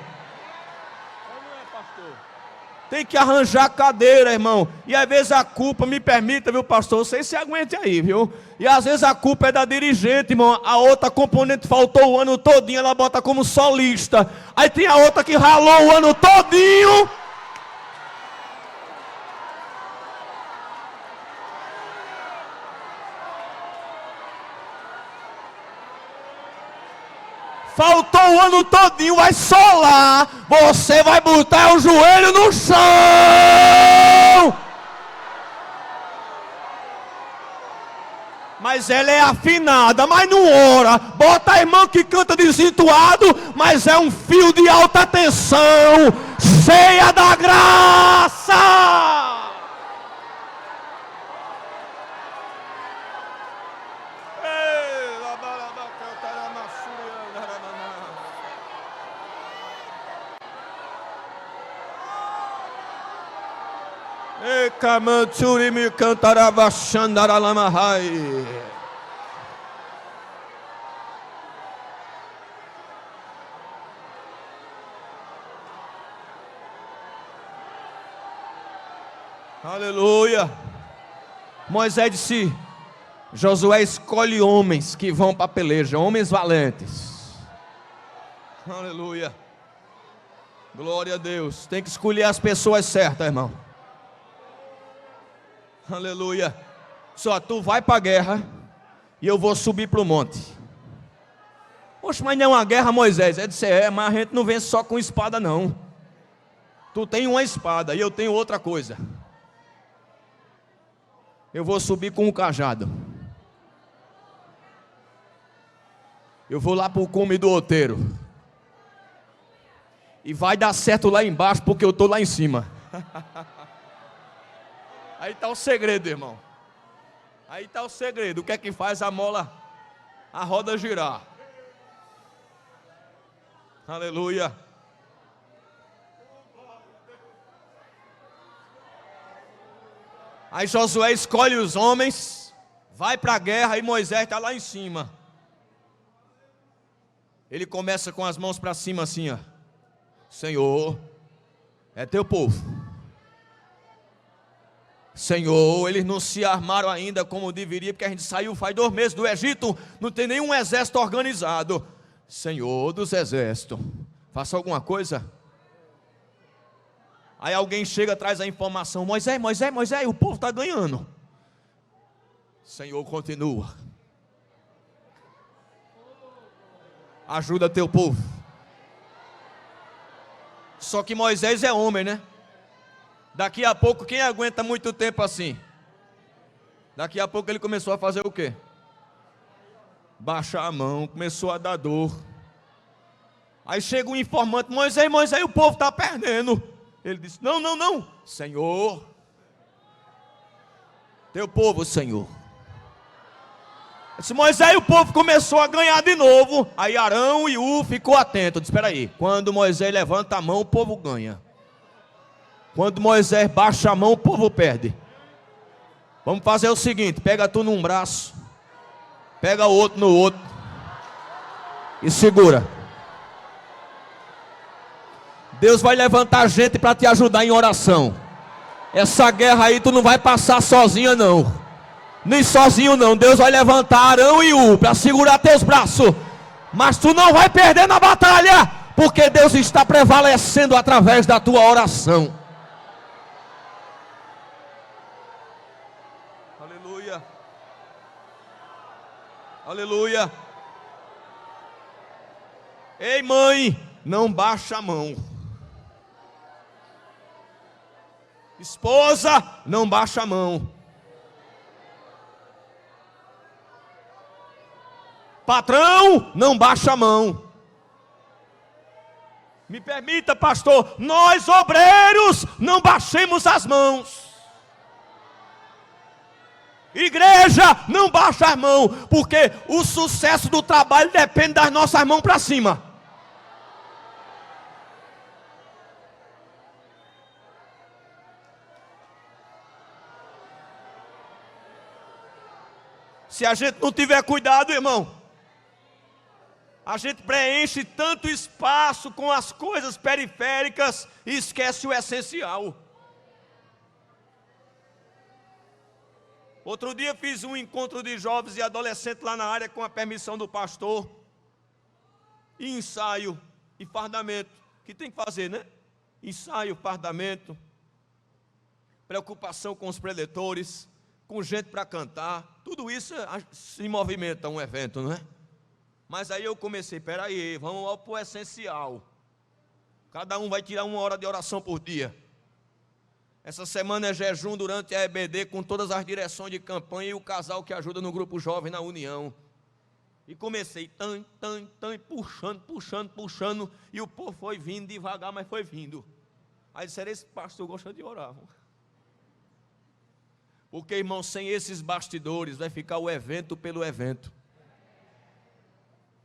Tem que arranjar cadeira, irmão. E às vezes a culpa, me permita, viu, pastor? Vocês se aguentem aí, viu? E às vezes a culpa é da dirigente, irmão. A outra componente faltou o ano todinho, ela bota como solista. Aí tem a outra que ralou o ano todinho. Faltou o ano todinho, vai solar. Você vai botar o joelho no chão. Mas ela é afinada, mas não ora. Bota a irmã que canta desentoado, mas é um fio de alta tensão, cheia da graça. Kamanturi me cantarava Xandaralamahai. Aleluia. Moisés disse: Josué escolhe homens que vão para a peleja, homens valentes. Aleluia. Glória a Deus. Tem que escolher as pessoas certas, irmão. Aleluia. Só tu vai para a guerra e eu vou subir para o monte. Poxa, mas não é uma guerra, Moisés. Ele disse, mas a gente não vence só com espada não. Tu tem uma espada e eu tenho outra coisa. Eu vou subir com o cajado. Eu vou lá para o cume do outeiro. E vai dar certo lá embaixo porque eu estou lá em cima. Aí está o segredo, irmão. Aí está o segredo. O que é que faz a roda girar? Aleluia. Aí Josué escolhe os homens, vai para a guerra e Moisés está lá em cima. Ele começa com as mãos para cima assim, ó. Senhor, é teu povo. Senhor, eles não se armaram ainda como deveria, porque a gente saiu faz 2 meses do Egito, não tem nenhum exército organizado. Senhor dos exércitos, faça alguma coisa. Aí alguém chega, traz a informação, Moisés, o povo está ganhando. Senhor, continua. Ajuda teu povo. Só que Moisés é homem, né? Daqui a pouco, quem aguenta muito tempo assim? Daqui a pouco ele começou a fazer o quê? Baixar a mão, começou a dar dor. Aí chega um informante, Moisés, o povo está perdendo. Ele disse, não, Senhor, teu povo, Senhor. Disse, Moisés, o povo começou a ganhar de novo. Aí Arão e U ficou atento. Disse, espera aí, quando Moisés levanta a mão, o povo ganha. Quando Moisés baixa a mão, o povo perde. Vamos fazer o seguinte, pega tu num braço, pega o outro no outro e segura. Deus vai levantar gente para te ajudar em oração. Essa guerra aí tu não vai passar sozinha não. Nem sozinho não. Deus vai levantar Arão e U para segurar teus braços. Mas tu não vai perder na batalha, porque Deus está prevalecendo através da tua oração. Aleluia. Aleluia. Ei, mãe, não baixa a mão. Esposa, não baixa a mão. Patrão, não baixa a mão. Me permita, pastor, nós obreiros não baixemos as mãos. Igreja, não baixa as mãos, porque o sucesso do trabalho depende das nossas mãos para cima. Se a gente não tiver cuidado, irmão, a gente preenche tanto espaço com as coisas periféricas e esquece o essencial. Outro dia fiz um encontro de jovens e adolescentes lá na área com a permissão do pastor. E ensaio e fardamento, que tem que fazer, né? Ensaio, fardamento, preocupação com os preletores, com gente para cantar, tudo isso se movimenta um evento, não é? Mas aí eu comecei, peraí, vamos para o essencial. Cada um vai tirar 1 hora de oração por dia. Essa semana é jejum durante a EBD com todas as direções de campanha e o casal que ajuda no grupo jovem na União. E comecei, puxando, e o povo foi vindo devagar, mas foi vindo. Aí disseram, esse pastor gosta de orar. Porque, irmão, sem esses bastidores vai ficar o evento pelo evento.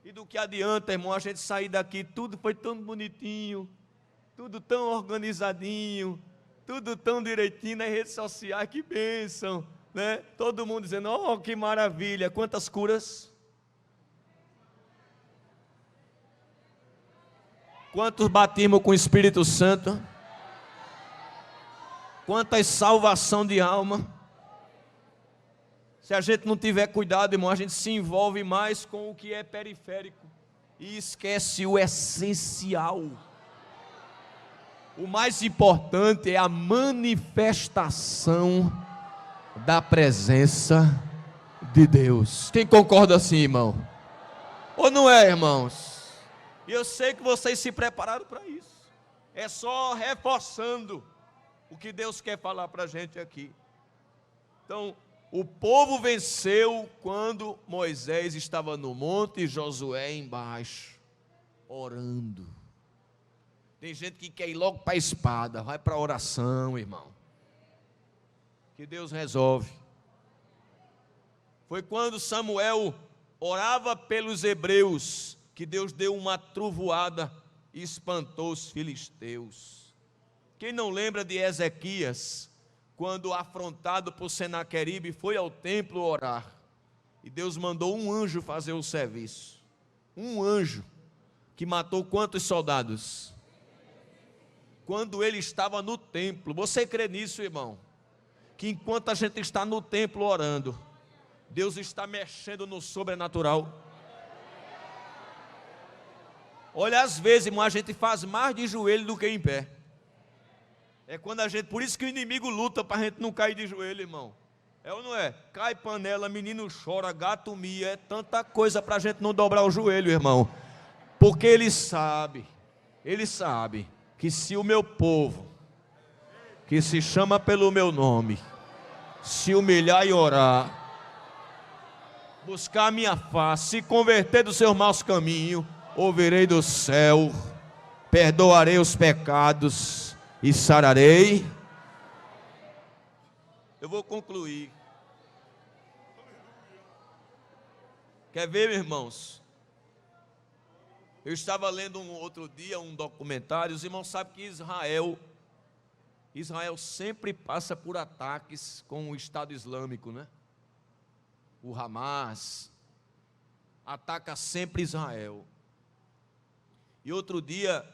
E do que adianta, irmão, a gente sair daqui, tudo foi tão bonitinho, tudo tão organizadinho, tudo tão direitinho nas redes sociais, que bênção, né? Todo mundo dizendo, oh, que maravilha, quantas curas. Quantos batismos com o Espírito Santo. Quantas salvação de alma. Se a gente não tiver cuidado, irmão, a gente se envolve mais com o que é periférico e esquece o essencial. O mais importante é a manifestação da presença de Deus. Quem concorda assim, irmão? Ou não é, irmãos? E eu sei que vocês se prepararam para isso. É só reforçando o que Deus quer falar para a gente aqui. Então, o povo venceu quando Moisés estava no monte e Josué embaixo, orando. Tem gente que quer ir logo para a espada, vai para a oração, irmão. Que Deus resolve. Foi quando Samuel orava pelos hebreus que Deus deu uma trovoada e espantou os filisteus. Quem não lembra de Ezequias, quando afrontado por Senaqueribe, foi ao templo orar, e Deus mandou um anjo fazer o serviço. Um anjo que matou quantos soldados? Quando ele estava no templo. Você crê nisso, irmão? Que enquanto a gente está no templo orando, Deus está mexendo no sobrenatural. Olha, às vezes, irmão, a gente faz mais de joelho do que em pé. É quando a gente, por isso que o inimigo luta para a gente não cair de joelho, irmão. É ou não é? Cai panela, menino chora, gato mia, é tanta coisa para a gente não dobrar o joelho, irmão. Porque ele sabe que se o meu povo, que se chama pelo meu nome, se humilhar e orar, buscar a minha face, se converter dos seus maus caminhos, ouvirei do céu, perdoarei os pecados e sararei. Eu vou concluir. Quer ver, irmãos? Eu estava lendo outro dia um documentário. Os irmãos sabem que Israel sempre passa por ataques com o Estado Islâmico, né? O Hamas ataca sempre Israel. E outro dia,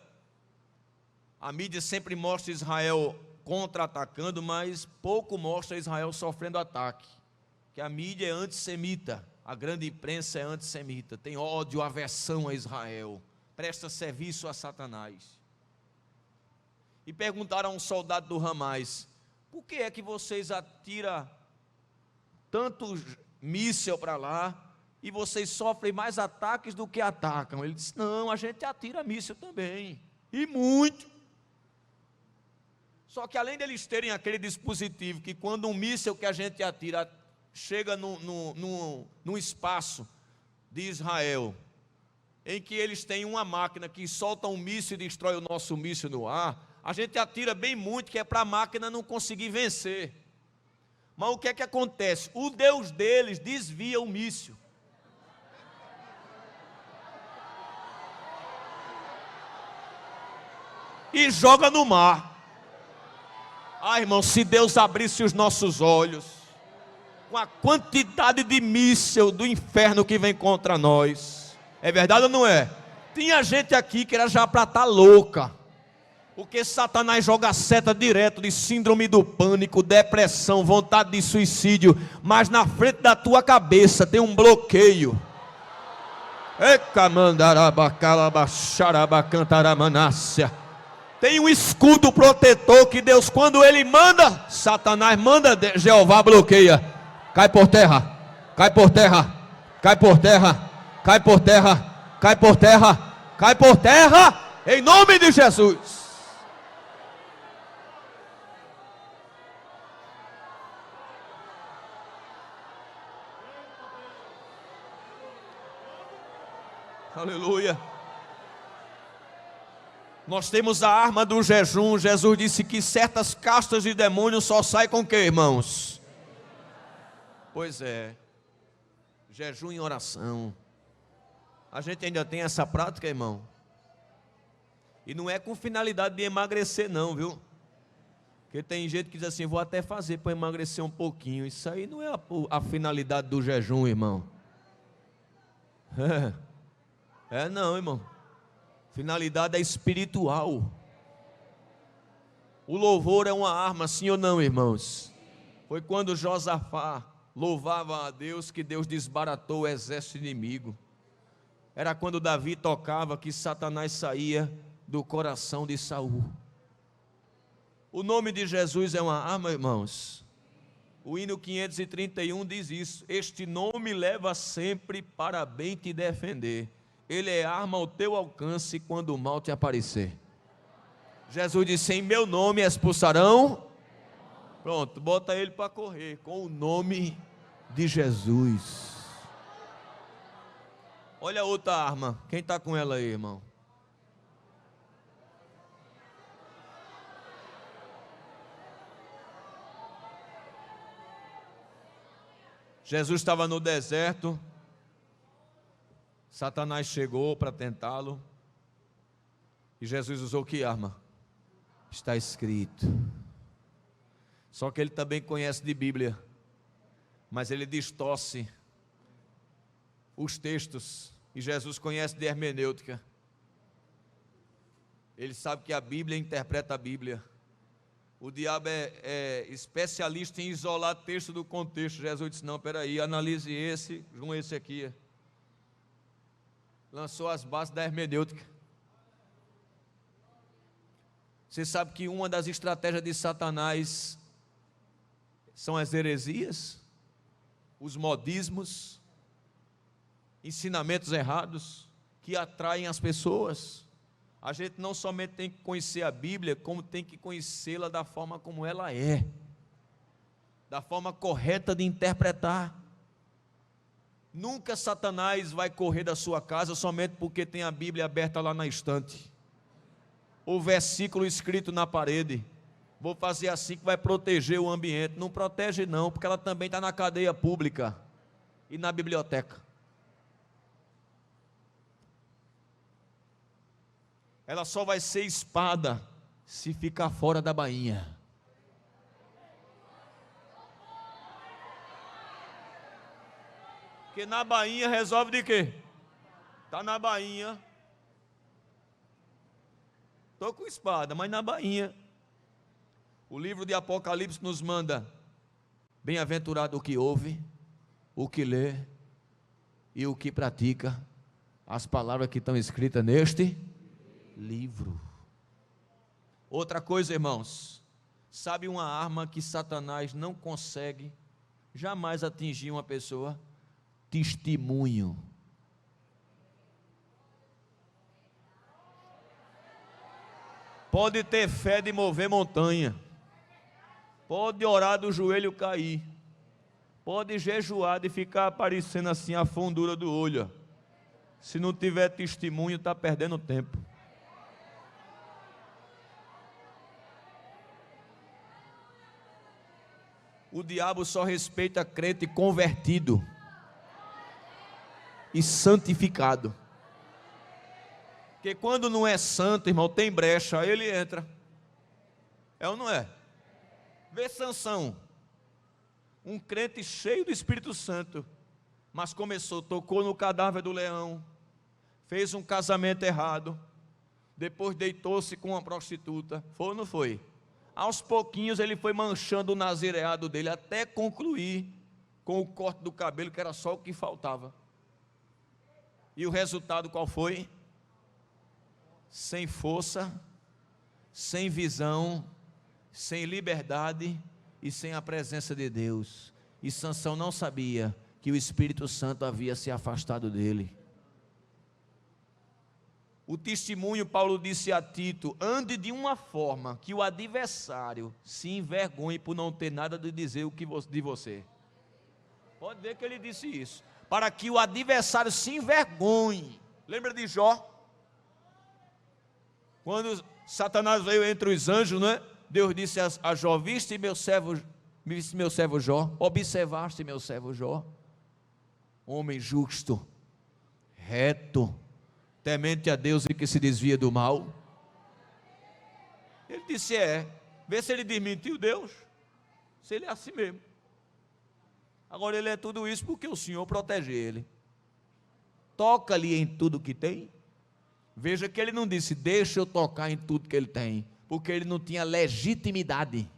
a mídia sempre mostra Israel contra-atacando, mas pouco mostra Israel sofrendo ataque. Que a mídia é antissemita, a grande imprensa é antissemita, tem ódio, aversão a Israel, presta serviço a Satanás. E perguntaram a um soldado do Hamas: por que é que vocês atiram tanto míssil para lá e vocês sofrem mais ataques do que atacam? Ele disse: não, a gente atira míssil também, e muito. Só que além deles terem aquele dispositivo que quando um míssil que a gente atira chega no espaço de Israel, em que eles têm uma máquina que solta um míssil e destrói o nosso míssil no ar, a gente atira bem muito, que é para a máquina não conseguir vencer. Mas o que é que acontece? O Deus deles desvia o míssil. E joga no mar. Ah, irmão, se Deus abrisse os nossos olhos, com a quantidade de míssil do inferno que vem contra nós. É verdade ou não é? Tinha gente aqui que era já para estar louca, porque Satanás joga seta direto de síndrome do pânico, depressão, vontade de suicídio, mas na frente da tua cabeça tem um bloqueio. Tem um escudo protetor que Deus, quando Ele manda, Satanás manda, Jeová bloqueia. Cai por terra, cai por terra, cai por terra, cai por terra, cai por terra, cai por terra, em nome de Jesus. Aleluia. Nós temos a arma do jejum. Jesus disse que certas castas de demônios só saem com o que, irmãos? Pois é, jejum e oração. A gente ainda tem essa prática, irmão? E não é com finalidade de emagrecer não, viu? Porque tem gente que diz assim: vou até fazer para emagrecer um pouquinho. Isso aí não é a finalidade do jejum, irmão. Não, irmão. Finalidade é espiritual. O louvor é uma arma, sim ou não, irmãos? Foi quando Josafá louvava a Deus que Deus desbaratou o exército inimigo. Era quando Davi tocava que Satanás saía do coração de Saul. O nome de Jesus é uma arma, irmãos. O hino 531 diz isso: este nome leva sempre para bem te defender. Ele é arma ao teu alcance quando o mal te aparecer. Jesus disse: em meu nome expulsarão. Pronto, bota ele para correr com o nome de Jesus. Olha a outra arma. Quem está com ela aí, irmão? Jesus estava no deserto. Satanás chegou para tentá-lo. E Jesus usou que arma? Está escrito. Só que ele também conhece de Bíblia, mas ele distorce os textos. E Jesus conhece de hermenêutica. Ele sabe que a Bíblia interpreta a Bíblia. O diabo é especialista em isolar texto do contexto. Jesus disse: não, peraí, analise esse com esse aqui. Lançou as bases da hermenêutica. Você sabe que uma das estratégias de Satanás são as heresias, os modismos, ensinamentos errados que atraem as pessoas. A gente não somente tem que conhecer a Bíblia, como tem que conhecê-la da forma como ela é, da forma correta de interpretar. Nunca Satanás vai correr da sua casa somente porque tem a Bíblia aberta lá na estante, o versículo escrito na parede. Vou fazer assim que vai proteger o ambiente. Não protege não, porque ela também está na cadeia pública e na biblioteca. Ela só vai ser espada se ficar fora da bainha. Porque na bainha resolve de quê? Está na bainha. Estou com espada, mas na bainha. O livro de Apocalipse nos manda: bem-aventurado o que ouve, o que lê e o que pratica as palavras que estão escritas neste livro. Outra coisa, irmãos, sabe uma arma que Satanás não consegue jamais atingir uma pessoa? Testemunho. Pode ter fé de mover montanha, pode orar do joelho cair, pode jejuar de ficar aparecendo assim a fundura do olho. Se não tiver testemunho, está perdendo tempo. O diabo só respeita crente convertido e santificado. Porque quando não é santo, irmão, tem brecha, aí ele entra. É ou não é? Vê Sansão, um crente cheio do Espírito Santo, mas tocou no cadáver do leão, fez um casamento errado, depois deitou-se com uma prostituta. Foi ou não foi? Aos pouquinhos ele foi manchando o nazireado dele, até concluir com o corte do cabelo, que era só o que faltava. E o resultado qual foi? Sem força, sem visão, sem liberdade e sem a presença de Deus. E Sansão não sabia que o Espírito Santo havia se afastado dele. O testemunho, Paulo disse a Tito: ande de uma forma que o adversário se envergonhe por não ter nada de dizer de você. Pode ver que ele disse isso, para que o adversário se envergonhe. Lembra de Jó? Quando Satanás veio entre os anjos, não é? Deus disse a Jó: viste meu servo Jó? Observaste meu servo Jó? Homem justo, reto, temente a Deus e que se desvia do mal. Ele disse: vê se ele desmentiu Deus, se ele é assim mesmo. Agora ele é tudo isso porque o Senhor protege ele. Toca-lhe em tudo que tem. Veja que ele não disse: deixa eu tocar em tudo que ele tem, porque ele não tinha legitimidade.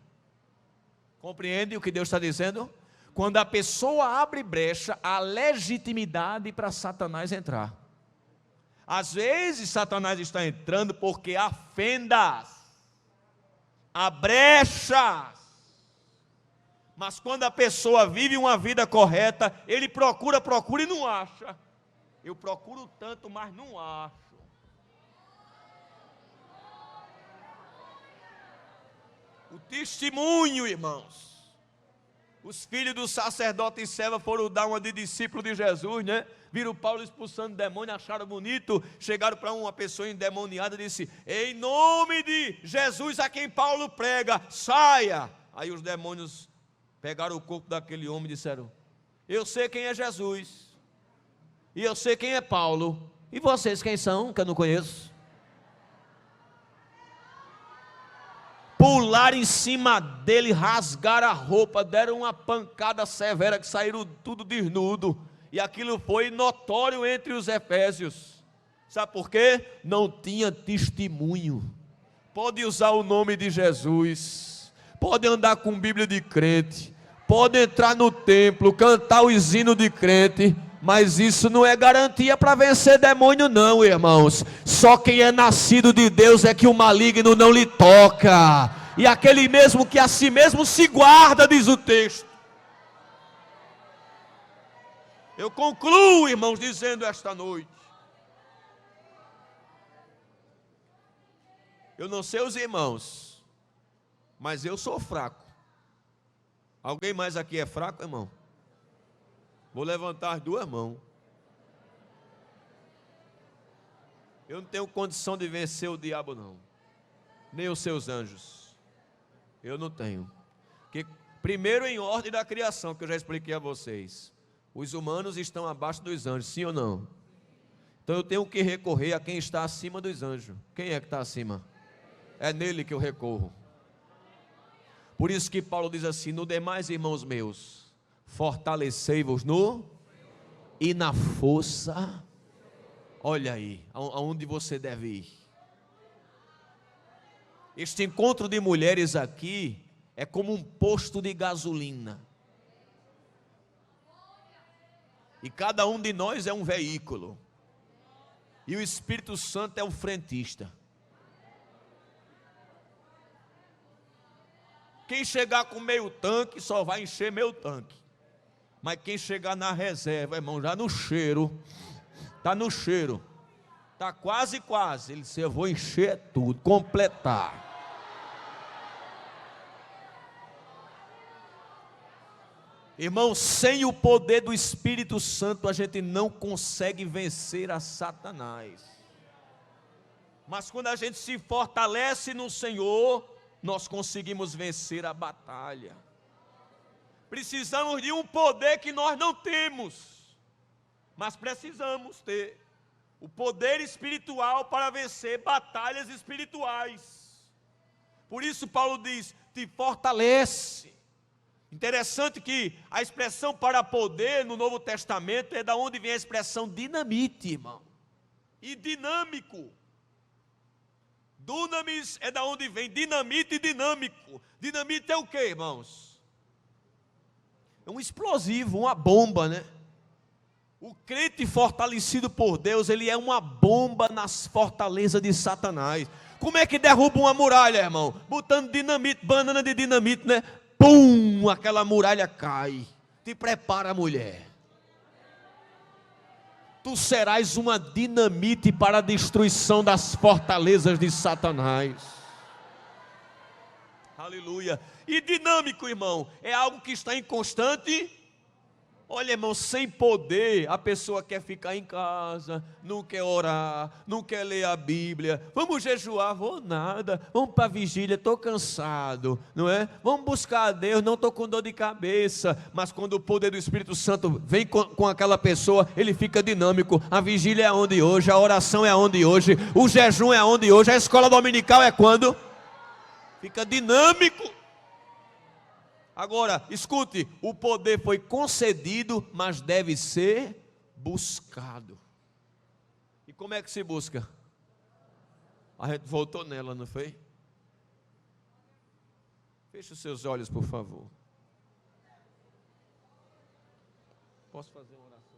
Compreende o que Deus está dizendo? Quando a pessoa abre brecha, há legitimidade para Satanás entrar. Às vezes Satanás está entrando porque há fendas, há brechas, Mas quando a pessoa vive uma vida correta, ele procura e não acha. Eu procuro tanto, mas não acho. O testemunho, irmãos. Os filhos do sacerdote e serva foram dar uma de discípulo de Jesus, né? Viram Paulo expulsando demônio, acharam bonito, chegaram para uma pessoa endemoniada e disse: em nome de Jesus a quem Paulo prega, saia. Aí os demônios pegaram o corpo daquele homem e disseram: eu sei quem é Jesus, e eu sei quem é Paulo, e vocês quem são, que eu não conheço? Pularam em cima dele, rasgaram a roupa, deram uma pancada severa que saíram tudo desnudo. E aquilo foi notório entre os efésios. Sabe por quê? Não tinha testemunho. Pode usar o nome de Jesus, pode andar com Bíblia de crente, pode entrar no templo, cantar os hinos de crente, mas isso não é garantia para vencer demônio não, irmãos. Só quem é nascido de Deus é que o maligno não lhe toca. E aquele mesmo que a si mesmo se guarda, diz o texto. Eu concluo, irmãos, dizendo esta noite. Eu não sei os irmãos, mas eu sou fraco. Alguém mais aqui é fraco, irmão? Vou levantar as duas mãos. Eu não tenho condição de vencer o diabo, não. Nem os seus anjos. Eu não tenho. Que, primeiro, em ordem da criação, que eu já expliquei a vocês. Os humanos estão abaixo dos anjos, sim ou não? Então eu tenho que recorrer a quem está acima dos anjos. Quem é que está acima? É nele que eu recorro. Por isso que Paulo diz assim: no demais, irmãos meus, fortalecei-vos no e na força. Olha aí, aonde você deve ir. Este encontro de mulheres aqui é como um posto de gasolina. E cada um de nós é um veículo. E o Espírito Santo é o frentista. Quem chegar com meio tanque só vai encher meio tanque. Mas quem chegar na reserva, irmão, já no cheiro, está no cheiro, está quase, ele disse: eu vou encher tudo, completar. Irmão, sem o poder do Espírito Santo, a gente não consegue vencer a Satanás. Mas quando a gente se fortalece no Senhor, nós conseguimos vencer a batalha. Precisamos de um poder que nós não temos, mas precisamos ter o poder espiritual para vencer batalhas espirituais. Por isso Paulo diz: te fortalece. Interessante que a expressão para poder no Novo Testamento é da onde vem a expressão dinamite, irmão. E dinâmico. Dunamis é da onde vem dinamite e dinâmico. Dinamite é o que, irmãos? É um explosivo, uma bomba, né? O crente fortalecido por Deus, ele é uma bomba nas fortalezas de Satanás. Como é que derruba uma muralha, irmão? Botando dinamite, banana de dinamite, né? Pum, aquela muralha cai. Te prepara, mulher. Tu serás uma dinamite para a destruição das fortalezas de Satanás. Aleluia. E dinâmico, irmão, é algo que está em constante. Olha, irmão, sem poder, a pessoa quer ficar em casa, não quer orar, não quer ler a Bíblia. Vamos jejuar, vou nada. Vamos para a vigília, estou cansado, não é? Vamos buscar a Deus, não estou com dor de cabeça. Mas quando o poder do Espírito Santo vem com aquela pessoa, ele fica dinâmico. A vigília é onde hoje, a oração é onde hoje, o jejum é onde hoje, a escola dominical é quando? Fica dinâmico. Agora, escute, o poder foi concedido, mas deve ser buscado. E como é que se busca? A gente voltou nela, não foi? Feche os seus olhos, por favor. Posso fazer uma oração?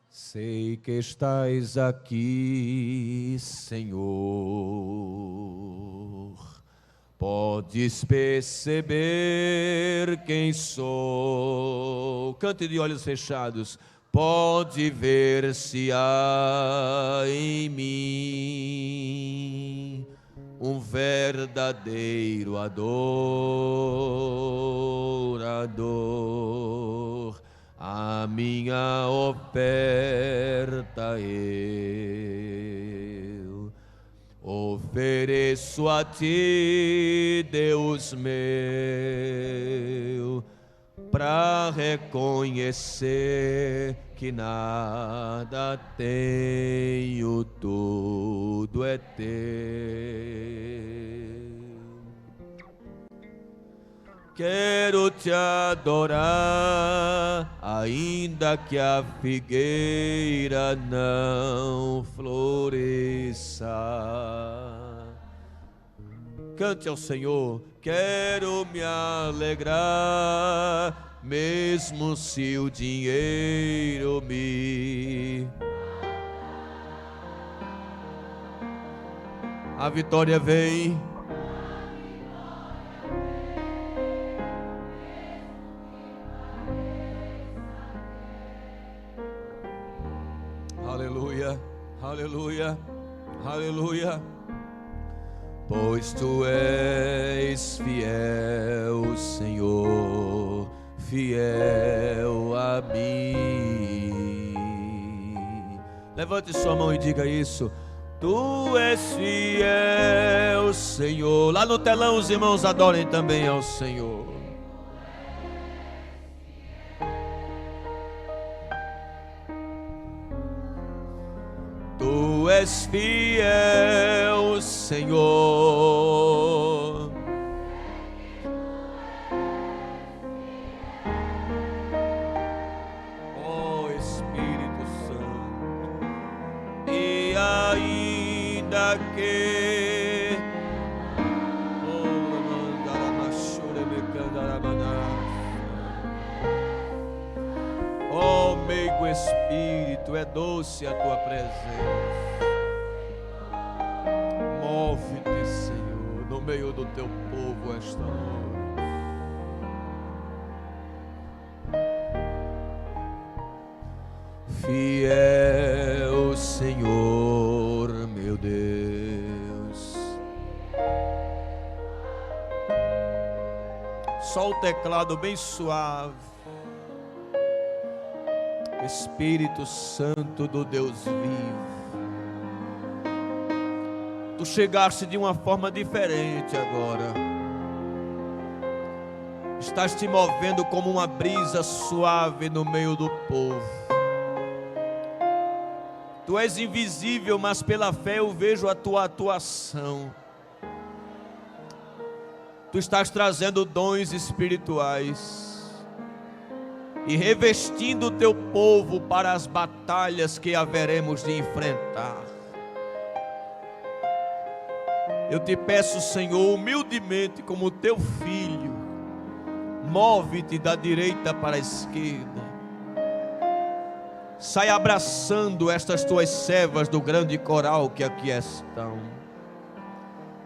Sei que estás aqui, Senhor. Podes perceber quem sou. Cante de olhos fechados. Pode ver se há em mim um verdadeiro adorador. A minha oferta eu ofereço a ti, Deus meu, para reconhecer que nada tenho, tudo é teu. Quero te adorar, ainda que a figueira não floresça. Cante ao Senhor. Quero me alegrar, mesmo se o dinheiro me... A vitória vem. Aleluia, aleluia, aleluia. Pois tu és fiel, Senhor, fiel a mim. Levante sua mão e diga isso. Tu és fiel, Senhor. Lá no telão os irmãos adorem também ao Senhor. Tu és fiel, Senhor. Oh Espírito Santo. E ainda que oh meigo Espírito, é doce a tua presença. Move-te, Senhor, no meio do teu povo esta noite. Fiel, Senhor, meu Deus. Só o teclado bem suave. Espírito Santo do Deus vivo, tu chegaste de uma forma diferente agora. Estás te movendo como uma brisa suave no meio do povo. Tu és invisível, mas pela fé eu vejo a tua atuação. Tu estás trazendo dons espirituais e revestindo o teu povo para as batalhas que haveremos de enfrentar. Eu te peço, Senhor, humildemente, como teu filho, move-te da direita para a esquerda. Sai abraçando estas tuas servas do grande coral que aqui estão.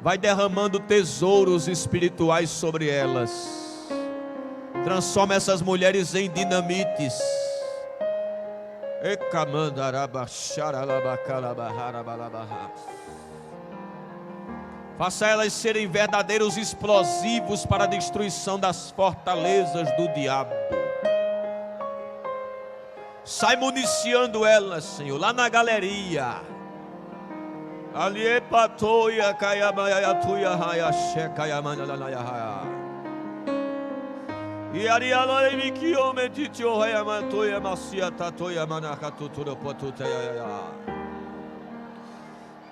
Vai derramando tesouros espirituais sobre elas. Transforma essas mulheres em dinamites. Faça elas serem verdadeiros explosivos para a destruição das fortalezas do diabo. Sai municiando elas, Senhor, lá na galeria. Ali é patoia, caiamaya, tuia, raia, checa, mananaya. E ariala e mikio meditio raia, mantoia, macia, tatoia, manacatutura, potuteia.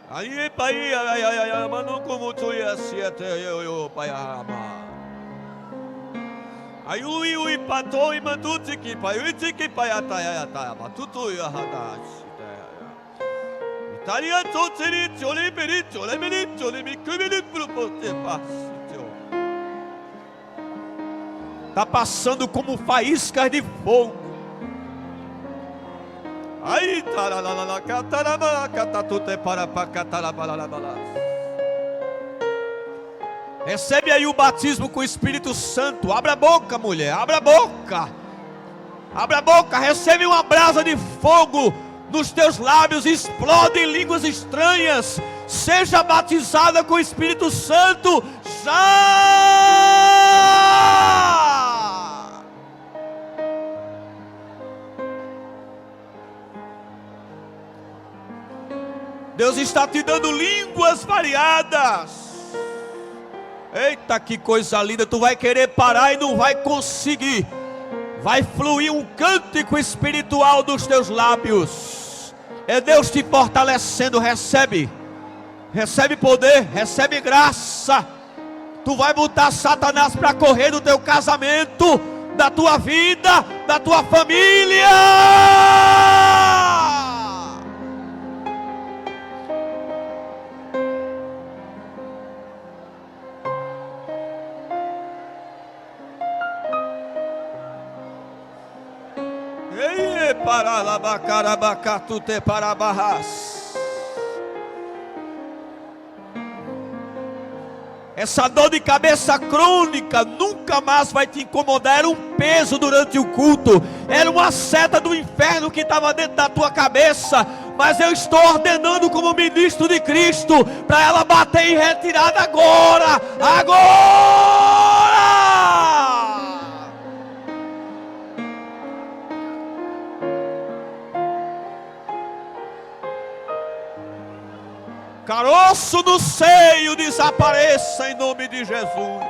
Aí, pai, mano, como tu ia siete, eu, pai, ama. Aí, ui, pato, e manduti que pai, uiti que pai, ataia, tutu, ia hadashi. Italia, toteri, ole, berito, ole, me cumili, proposte, passo. Está passando como faíscas de fogo. Aí, Recebe aí o batismo com o Espírito Santo. Abra a boca, mulher, abra a boca. Abra a boca, recebe uma brasa de fogo nos teus lábios, explode em línguas estranhas. Seja batizada com o Espírito Santo já. Deus está te dando línguas variadas. Eita, que coisa linda. Tu vai querer parar e não vai conseguir. Vai fluir um cântico espiritual dos teus lábios. É Deus te fortalecendo. Recebe. Recebe poder, recebe graça. Tu vai botar Satanás para correr do teu casamento, da tua vida, da tua família. Ei, para lá, bacarabacatu te para barras. Essa dor de cabeça crônica nunca mais vai te incomodar. Era um peso durante o culto. Era uma seta do inferno que estava dentro da tua cabeça. Mas eu estou ordenando como ministro de Cristo para ela bater em retirada agora. Agora! Caroço no seio, desapareça em nome de Jesus.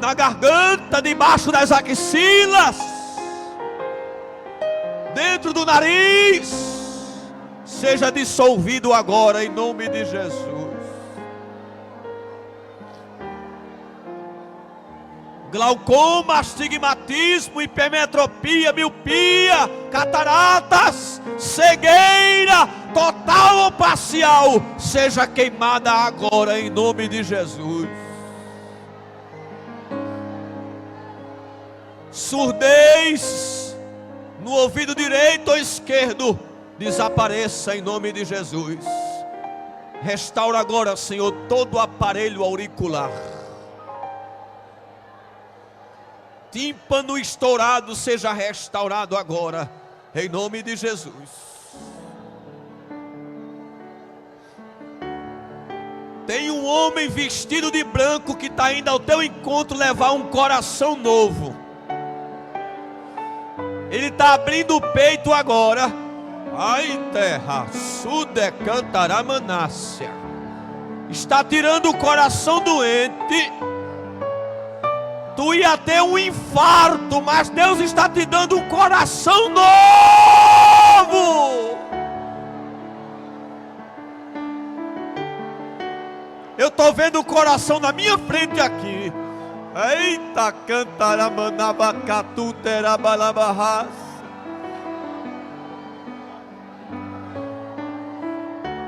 Na garganta, debaixo das axilas, dentro do nariz, seja dissolvido agora em nome de Jesus. Glaucoma, astigmatismo, hipermetropia, miopia, cataratas, cegueira, total ou parcial, seja queimada agora em nome de Jesus. Surdez no ouvido direito ou esquerdo, desapareça em nome de Jesus. Restaura agora, Senhor, todo o aparelho auricular. Tímpano estourado seja restaurado agora, em nome de Jesus. Tem um homem vestido de branco que está indo ao teu encontro levar um coração novo. Ele está abrindo o peito agora. Ai, terra, sude cantaramanácia. Está tirando o coração doente. Tu ia ter um infarto, mas Deus está te dando um coração novo. Eu estou vendo o coração na minha frente aqui. Eita, cantaramanabacatu terabalabarras.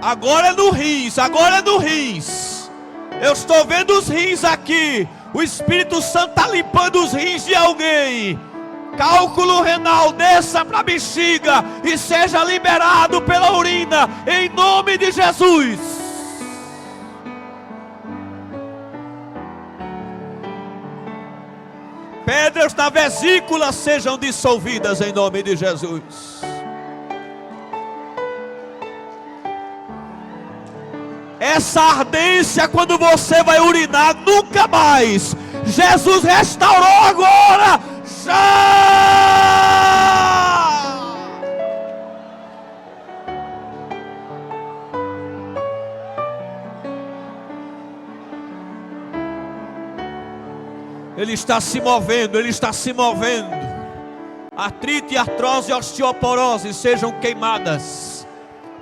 Agora é no rins, agora é no rins. Eu estou vendo os rins aqui. O Espírito Santo está limpando os rins de alguém. Cálculo renal, desça para a bexiga e seja liberado pela urina, em nome de Jesus. Pedras na vesícula sejam dissolvidas em nome de Jesus. Essa ardência quando você vai urinar, nunca mais. Jesus restaurou agora. Já! Ele está se movendo, ele está se movendo. Artrite, artrose e osteoporose sejam queimadas.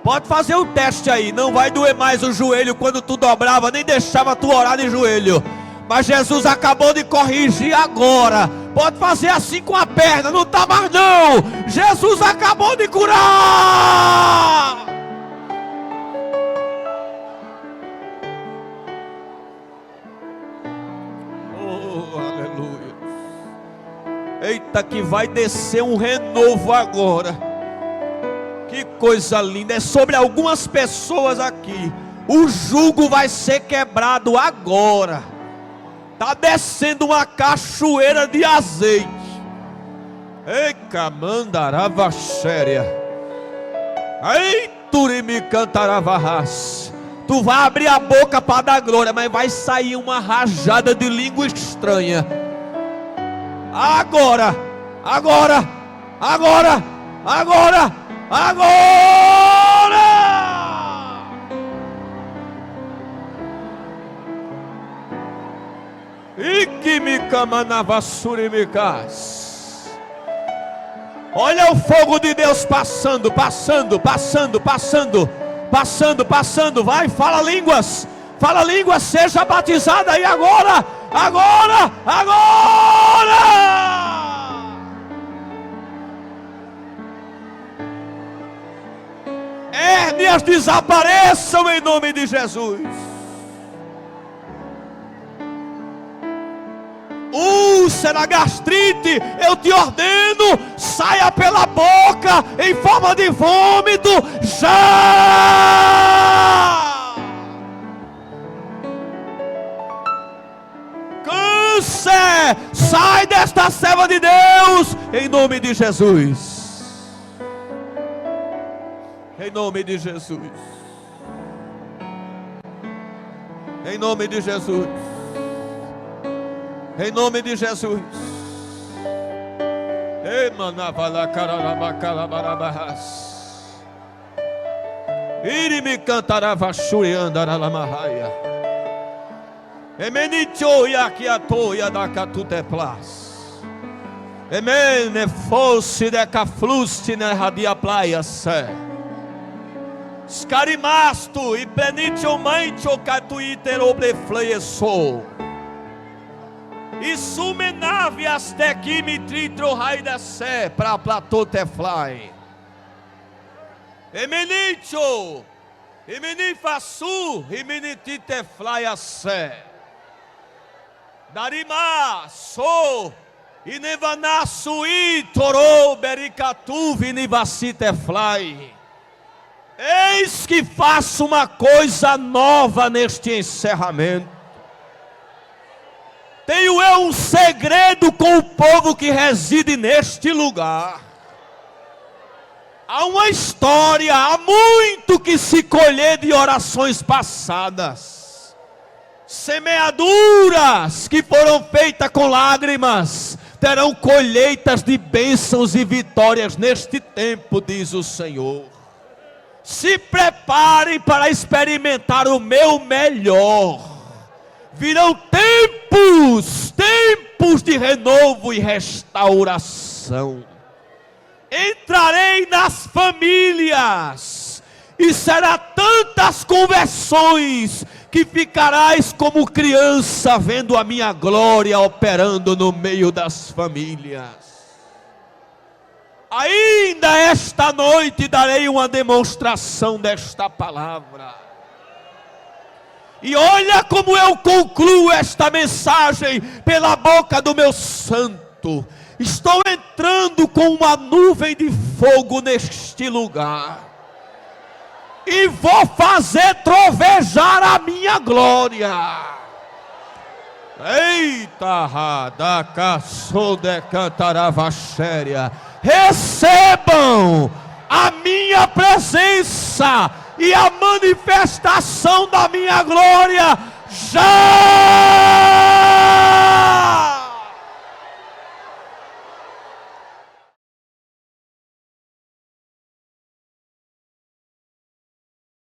Pode fazer um teste aí, não vai doer mais o joelho quando tu dobrava, nem deixava tu orar de joelho. Mas Jesus acabou de corrigir agora. Pode fazer assim com a perna, não está mais não. Jesus acabou de curar. Oh, aleluia. Eita, que vai descer um renovo agora. Que coisa linda, é sobre algumas pessoas aqui. O jugo vai ser quebrado agora. Está descendo uma cachoeira de azeite. Ei, camandarava séria. Ei, turimi cantaravas. Tu vai abrir a boca para dar glória, mas vai sair uma rajada de língua estranha. Agora, agora, agora, agora, agora. E que me camanava surimicas. Olha o fogo de Deus passando, passando, passando, passando, passando, passando. Vai, fala línguas, seja batizada aí agora, agora, agora. Hérnias desapareçam em nome de Jesus. Úlcera, gastrite, eu te ordeno, saia pela boca em forma de vômito, já! Câncer, sai desta serva de Deus, em nome de Jesus. Em nome de Jesus. Em nome de Jesus. Em nome de Jesus. Irimi cantarava churiandaralamahaia. Emenichoia que atoia da catuteplas. Emene fosse de cafluste ne radia plaia se. Scarimasto e penitio mancho catuiteroble fleesou. E sumenave aste kimitritro raida se para platô teflai. Emenicho, emenifasu, emenititeflai a se. Darima, so, inevanasui, torou, bericatu, vinivaciteflai. Eis que faço uma coisa nova neste encerramento. Tenho eu um segredo com o povo que reside neste lugar. Há uma história, há muito que se colher de orações passadas. Semeaduras que foram feitas com lágrimas, terão colheitas de bênçãos e vitórias neste tempo, diz o Senhor. Se preparem para experimentar o meu melhor. Virão tempos de renovo e restauração. Entrarei nas famílias e será tantas conversões que ficarás como criança vendo a minha glória operando no meio das famílias. Ainda esta noite darei uma demonstração desta palavra. E olha como eu concluo esta mensagem pela boca do meu santo. Estou entrando com uma nuvem de fogo neste lugar. E vou fazer trovejar a minha glória. Eita, radaka sode cantarava séria. Recebam a minha presença e a manifestação da minha glória já!